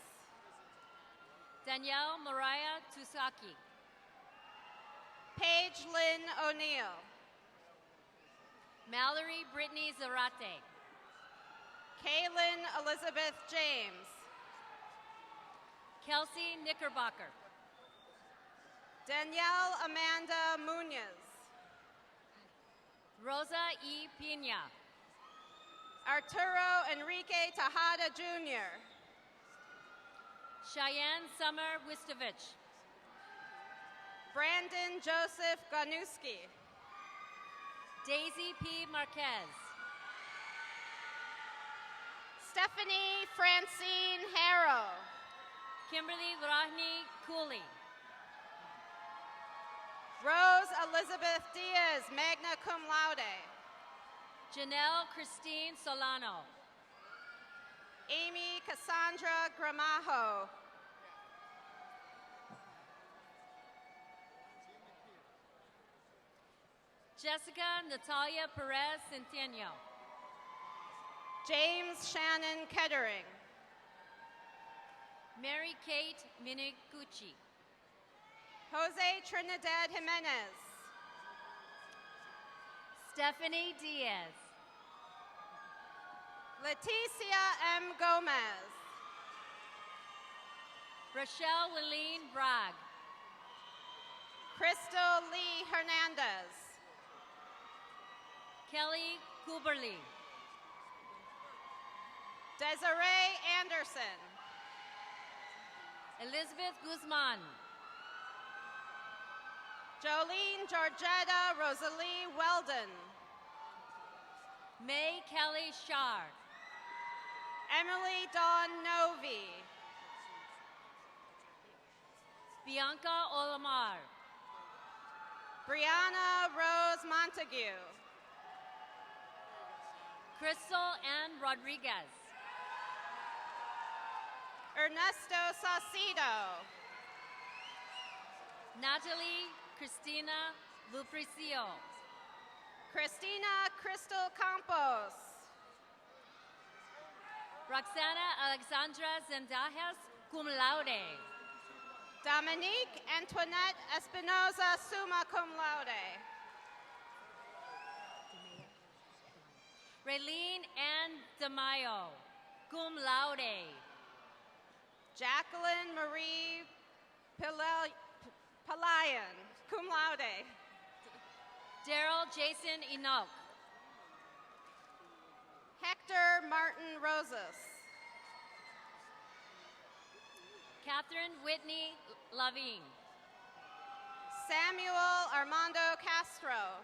Danielle Mariah Tusaki. Paige Lynn O'Neill. Mallory Brittany Zarate. Kaylin Elizabeth James. Kelsey Knickerbocker. Danielle Amanda Munoz. Rosa E. Pina. Arturo Enrique Tejada Jr. Cheyenne Summer Wistovich. Brandon Joseph Ganuski. Daisy P. Marquez. Stephanie Francine Harrow. Kimberly Vrahny Cooley. Rose Elizabeth Diaz, magna cum laude. Janelle Christine Solano. Amy Cassandra Gramajo. Jessica Natalia Perez Centeno. James Shannon Kettering. Mary Kate Miniguchi. Jose Trinidad Jimenez. Stephanie Diaz. Leticia M. Gomez. Rochelle Willeen Bragg. Crystal Lee Hernandez. Kelly Kuberly. Desiree Anderson. Elizabeth Guzman. Jolene Georgetta Rosalie Weldon. May Kelly Shard. Emily Dawn Novi. Bianca Olamar. Brianna Rose Montague. Crystal Ann Rodriguez. Ernesto Saucedo. Natalie Cristina Lupricio. Christina Crystal Campos. Roxana Alexandra Zendajas, cum laude. Dominique Antoinette Espinoza, summa cum laude. Raylene Ann DeMayo, cum laude. Jacqueline Marie Palayan, cum laude. Daryl Jason Enoch. Hector Martin Rosas. Catherine Whitney Lavine. Samuel Armando Castro.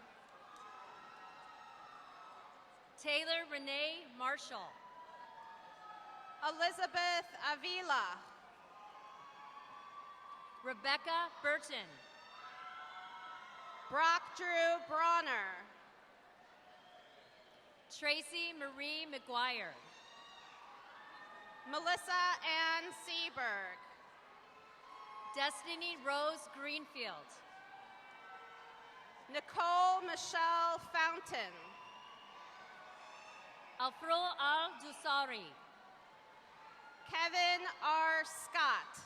Taylor Renee Marshall. Elizabeth Avila. Rebecca Burton. Brock Drew Bronner. Tracy Marie McGuire. Melissa Ann Seberg. Destiny Rose Greenfield. Nicole Michelle Fountain. Afro Al Dusari. Kevin R. Scott.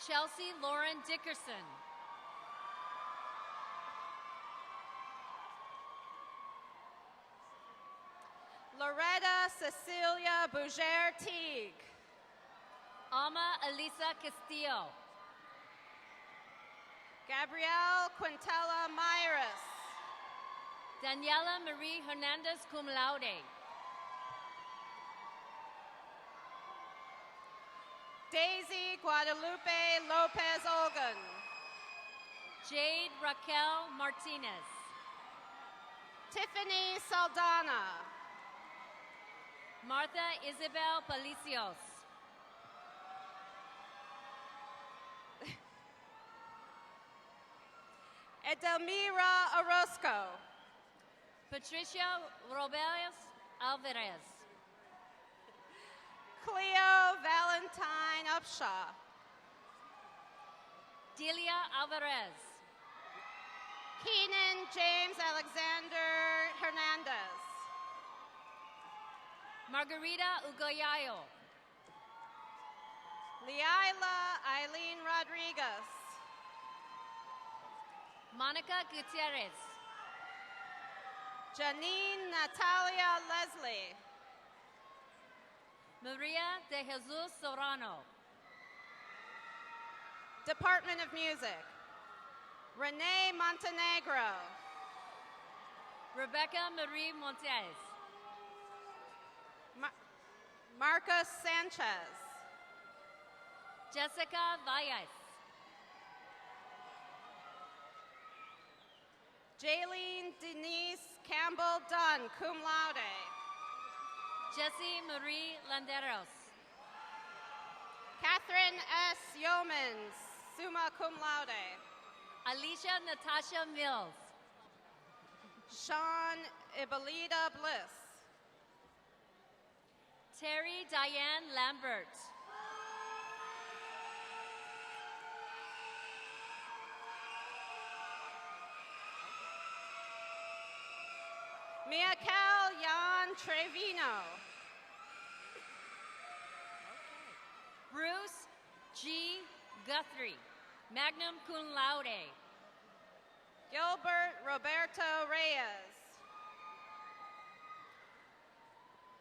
Chelsea Lauren Dickerson. Loretta Cecilia Bougere Teague. Alma Elisa Castillo. Gabrielle Quintella Myris. Daniela Marie Hernandez cum laude. Daisy Guadalupe Lopez Olgan. Jade Raquel Martinez. Tiffany Saldana. Martha Isabel Palicios. Edelmira Orozco. Patricia Robles Alvarez. Cleo Valentine Upshaw. Delia Alvarez. Keenan James Alexander Hernandez. Margarita Ugoyayo. Leila Eileen Rodriguez. Monica Gutierrez. Janine Natalia Leslie. Maria de Jesus Serrano. Department of Music. Renee Montenegro. Rebecca Marie Montes. Marcos Sanchez. Jessica Valles. Jaylene Denise Campbell Dunn, cum laude. Jessie Marie Landeros. Catherine S. Yeomans, summa cum laude. Alicia Natasha Mills. Sean Ibalida Bliss. Terry Diane Lambert. Miakel Jan Trevino. Bruce G. Guthrie, magna cum laude. Gilbert Roberto Reyes.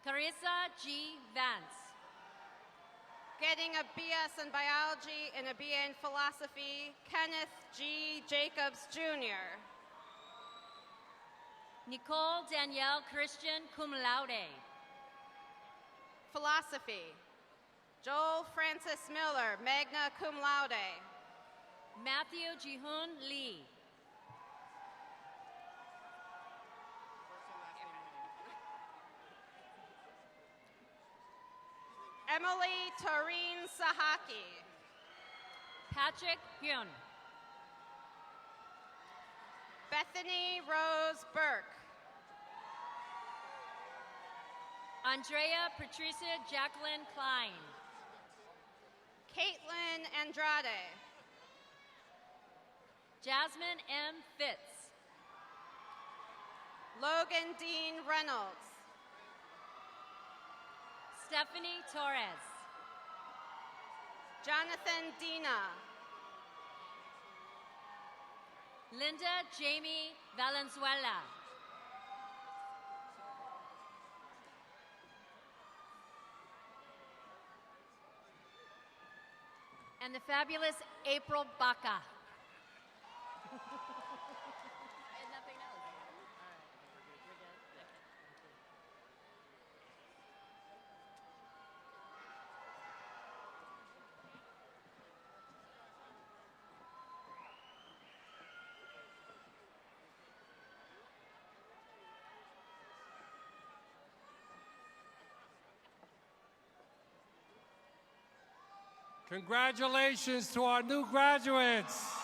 Carissa G. Vance. Getting a BS in biology and a BA in philosophy, Kenneth G. Jacobs Jr. Nicole Danielle Christian cum laude. Philosophy, Joel Francis Miller, magna cum laude. Matthew Jihun Lee. Emily Taurine Sahaki. Patrick Hyun. Bethany Rose Burke. Andrea Patricia Jacqueline Klein. Caitlin Andrade. Jasmine M. Fitz. Logan Dean Reynolds. Stephanie Torres. Jonathan Dina. Linda Jamie Valenzuela. And the fabulous April Baca. And nothing else. All right, we're good. Okay. Congratulations to our new graduates.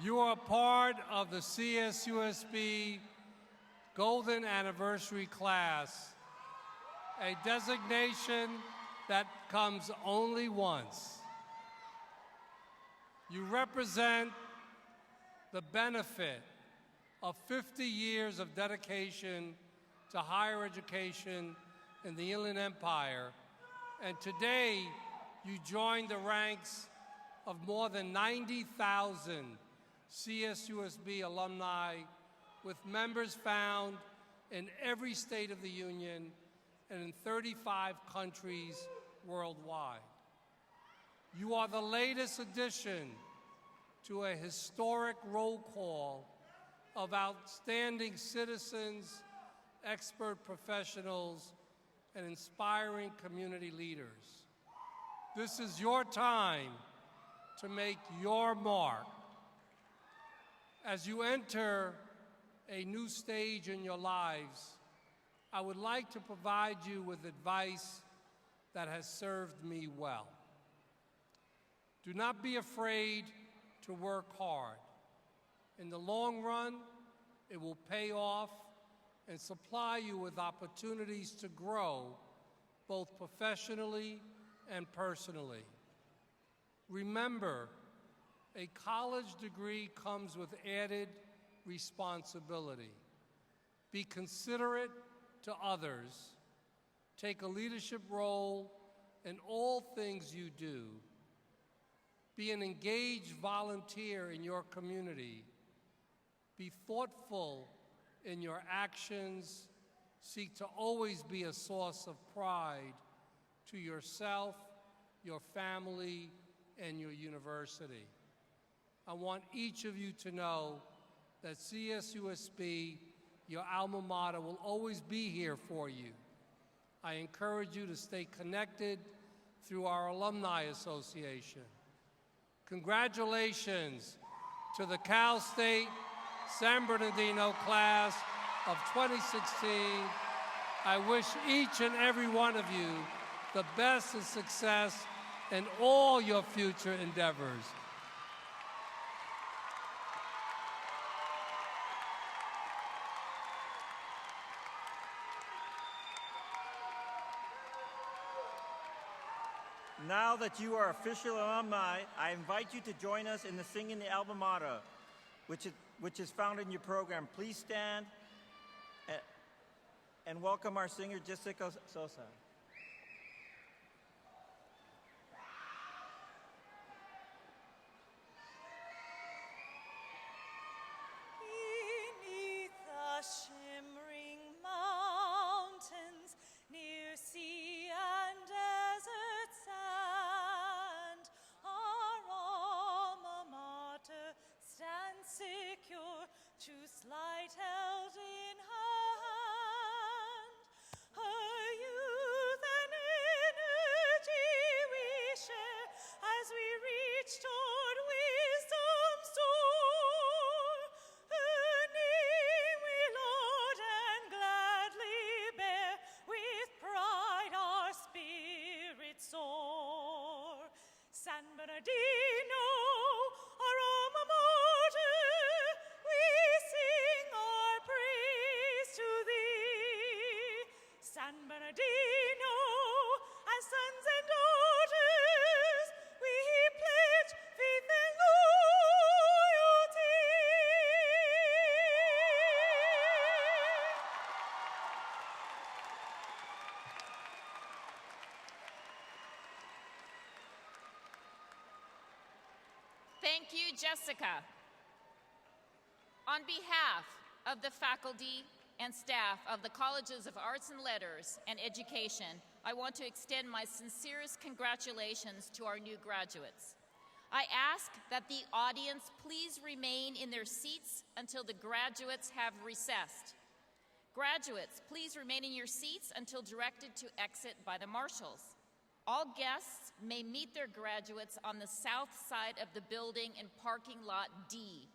You are part of the CSUSB Golden Anniversary Class, a designation that comes only once. You represent the benefit of 50 years of dedication to higher education in the Inland Empire, and today you join the ranks of more than 90,000 CSUSB alumni, with members found in every state of the Union and in 35 countries worldwide. You are the latest addition to a historic roll call of outstanding citizens, expert professionals, and inspiring community leaders. This is your time to make your mark. As you enter a new stage in your lives, I would like to provide you with advice that has served me well. Do not be afraid to work hard. In the long run, it will pay off and supply you with opportunities to grow, both professionally and personally. Remember, a college degree comes with added responsibility. Be considerate to others. Take a leadership role in all things you do. Be an engaged volunteer in your community. Be thoughtful in your actions. Seek to always be a source of pride to yourself, your family, and your university. I want each of you to know that CSUSB, your alma mater, will always be here for you. I encourage you to stay connected through our Alumni Association. Congratulations to the Cal State San Bernardino class of 2016. I wish each and every one of you the best of success in all your future endeavors. Now that you are official alumni, I invite you to join us in the Singing the Alma Mater, which is found in your program. Please stand and welcome our singer, Jessica Sosa. Beneath the shimmering mountains, near sea and desert sand, our alma mater stands secure, truth's light held in her hand. Her youth and energy we share as we reach toward wisdom's door. Her name we laud and gladly bear, with pride our spirits soar. San Bernardino, our alma mater, we sing our praise to thee. San Bernardino, as sons and daughters, we pledge faith and loyalty. Thank you, Jessica. On behalf of the faculty and staff of the Colleges of Arts and Letters and Education, I want to extend my sincerest congratulations to our new graduates. I ask that the audience please remain in their seats until the graduates have recessed. Graduates, please remain in your seats until directed to exit by the marshals. All guests may meet their graduates on the south side of the building in parking lot D.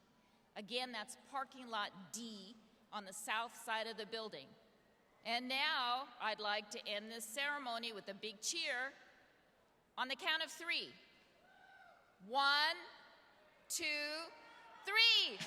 Again, that's parking lot D on the south side of the building. And now I'd like to end this ceremony with a big cheer on the count of 3. 1, 2, 3.